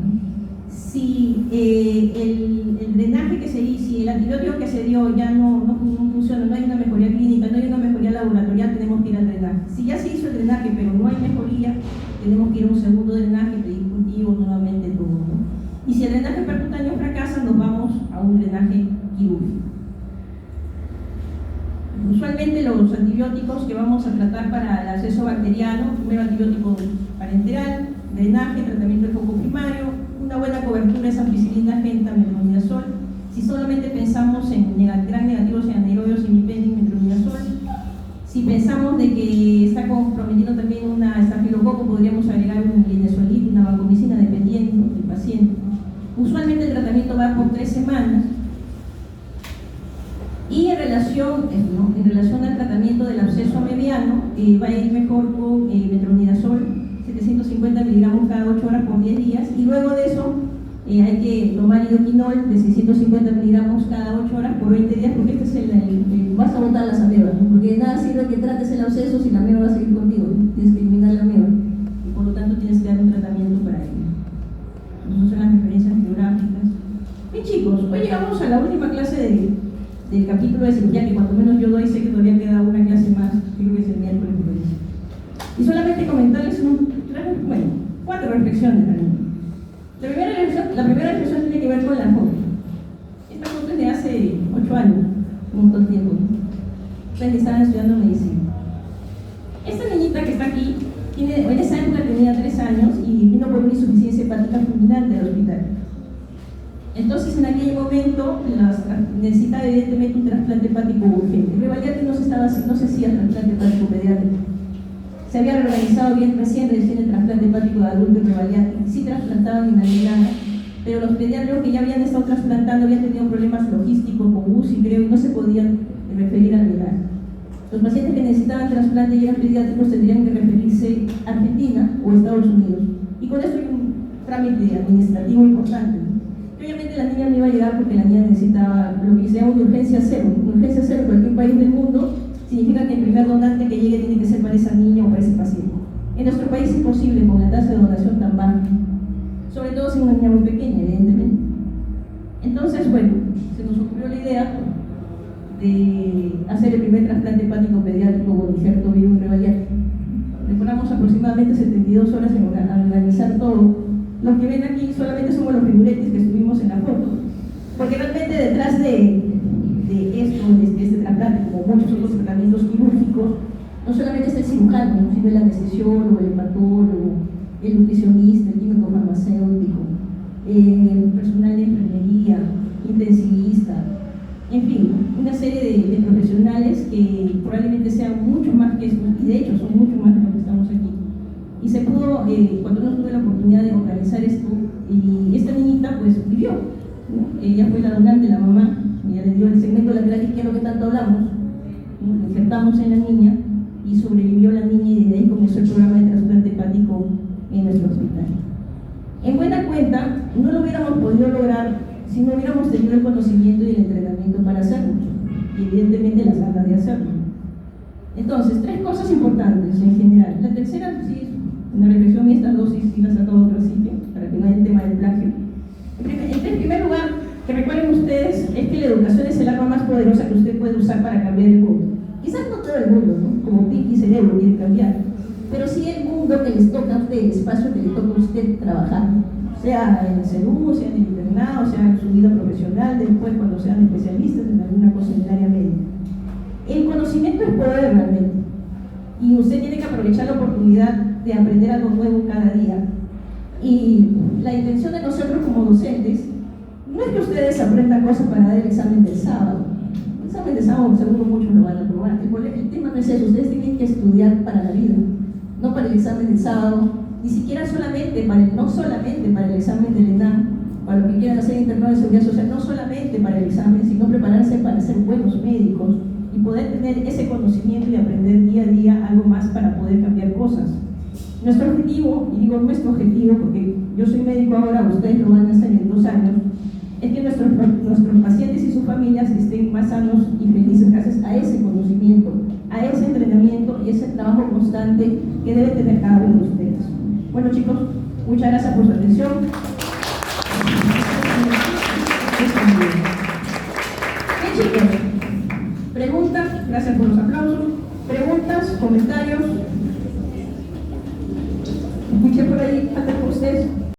Si el drenaje que se hizo, si el antibiótico que se dio ya no funciona, no hay una mejoría clínica, no hay una mejoría laboratorial, tenemos que ir al drenaje. Si ya se hizo el drenaje pero no hay mejoría, tenemos que ir a un segundo drenaje, pedir cultivos nuevamente, todo, ¿no? Y si el drenaje percutáneo fracasa, nos vamos a un drenaje quirúrgico. Usualmente los antibióticos que vamos a tratar para el acceso bacteriano, primero antibiótico parenteral, drenaje, tratamiento del foco primario, una buena cobertura es ampicilina, genta, metronidazol. Si solamente pensamos en gran negativos en anaerobios, imipenem, metronidazol. Si pensamos de que está comprometiendo también una estafilococo, podríamos agregar un linezolid, una vancomicina, dependiendo del paciente. Usualmente el tratamiento va por 3 semanas. Y en relación al tratamiento del absceso mediano, va a ir mejor con metronidazol, 750 miligramos cada 8 horas por 10 días, y luego de eso hay que tomar lidoquinol de 650 miligramos cada 8 horas por 20 días, porque este es vas a botar las amebas, ¿no? Porque de nada sirve que trates el absceso si la ameba va a seguir contigo, ¿no? Tienes que eliminar la ameba, y por lo tanto tienes que dar un tratamiento para ello. Esas son las referencias geográficas. Bien chicos, hoy llegamos a la última clase del capítulo de cirugía, que cuando menos yo doy, sé que todavía queda una clase más, creo que es el miércoles por eso. Y solamente comentarles 4 reflexiones realmente. La primera reflexión tiene que ver con la foto. Esta foto es de hace 8 años, un montón de tiempo. Ustedes estaban estudiando medicina. Esta niñita que está aquí, en esa época tenía 3 años y vino por una insuficiencia hepática fulminante al hospital. Entonces, en aquel momento, necesitaba evidentemente un trasplante hepático urgente. Revaliate no se hacía trasplante hepático pediátrico. Se había realizado recién el trasplante hepático de adulto en Revaliate. Sí trasplantaban en Almirada, pero los pediatras que ya habían estado trasplantando habían tenido problemas logísticos con UCI, creo, y no se podían referir a Almirada. Los pacientes que necesitaban trasplante y eran pediátricos tendrían que referirse a Argentina o Estados Unidos. Y con eso hay un trámite administrativo importante. Obviamente la niña no iba a llegar porque la niña necesitaba lo que se llama una urgencia cero. Una urgencia cero en cualquier país del mundo significa que el primer donante que llegue tiene que ser para esa niña o para ese paciente. En nuestro país es imposible con la tasa de donación tan baja, sobre todo si es una niña muy pequeña, evidentemente. Entonces, bueno, se nos ocurrió la idea de hacer el primer trasplante hepático pediátrico con injerto vivo en Revaliate. Demoramos aproximadamente 72 horas en organizar todo. Los que ven aquí solamente somos los figuretes que estuvimos en la foto, porque realmente detrás de este trasplante, como muchos otros tratamientos quirúrgicos, no solamente está el cirujano, sino el anestesiólogo, el hepatólogo, el nutricionista, el químico farmacéutico, el personal de enfermería, intensivista, en fin, una serie de profesionales que probablemente sean mucho más que estos, y de hecho son mucho más que los que estamos aquí. Y se pudo, cuando uno tuvo la oportunidad de organizar esto, y esta niñita pues vivió, ¿no? Ella fue la donante, la mamá, ella le dio el segmento lateral izquierdo que tanto hablamos, ¿no? Lo injertamos en la niña y sobrevivió la niña, y de ahí comenzó el programa de trasplante hepático en nuestro hospital. En buena cuenta, no lo hubiéramos podido lograr si no hubiéramos tenido el conocimiento y el entrenamiento para hacerlo, y evidentemente las ganas de hacerlo. Entonces, 3 cosas importantes en general. La tercera, sí, una reflexión, y estas 2 sí las saco de otro sitio, para que no haya el tema del plagio. En primer lugar, que recuerden ustedes, es que la educación es el arma más poderosa que usted puede usar para cambiar el mundo. Quizás no todo el mundo, ¿no? Como Pinky Cerebro quiere cambiar, pero sí el mundo que les toca a usted, el espacio que le toca a usted trabajar, sea en el CEDU, sea en el internado, sea en su vida profesional, después cuando sean especialistas en alguna cosa en el área médica. El conocimiento es poder realmente, y usted tiene que aprovechar la oportunidad de aprender algo nuevo cada día. Y la intención de nosotros como docentes no es que ustedes aprendan cosas para dar el examen del sábado. El examen del sábado seguro muchos lo van a aprobar. El tema no es eso, ustedes tienen que estudiar para la vida, no para el examen del sábado, ni siquiera solamente no solamente para el examen del ENAM, para lo que quieran hacer internado de seguridad social, no solamente para el examen, sino prepararse para ser buenos médicos y poder tener ese conocimiento y aprender día a día algo más para poder cambiar cosas. Nuestro objetivo, y digo nuestro objetivo porque yo soy médico ahora, ustedes lo van a hacer en 2 años, es que nuestros pacientes y sus familias estén más sanos y felices gracias a ese conocimiento, a ese entrenamiento y ese trabajo constante que debe tener cada uno de ustedes. Bueno chicos, muchas gracias por su atención. Bien chicos, preguntas, gracias por los aplausos, preguntas, comentarios.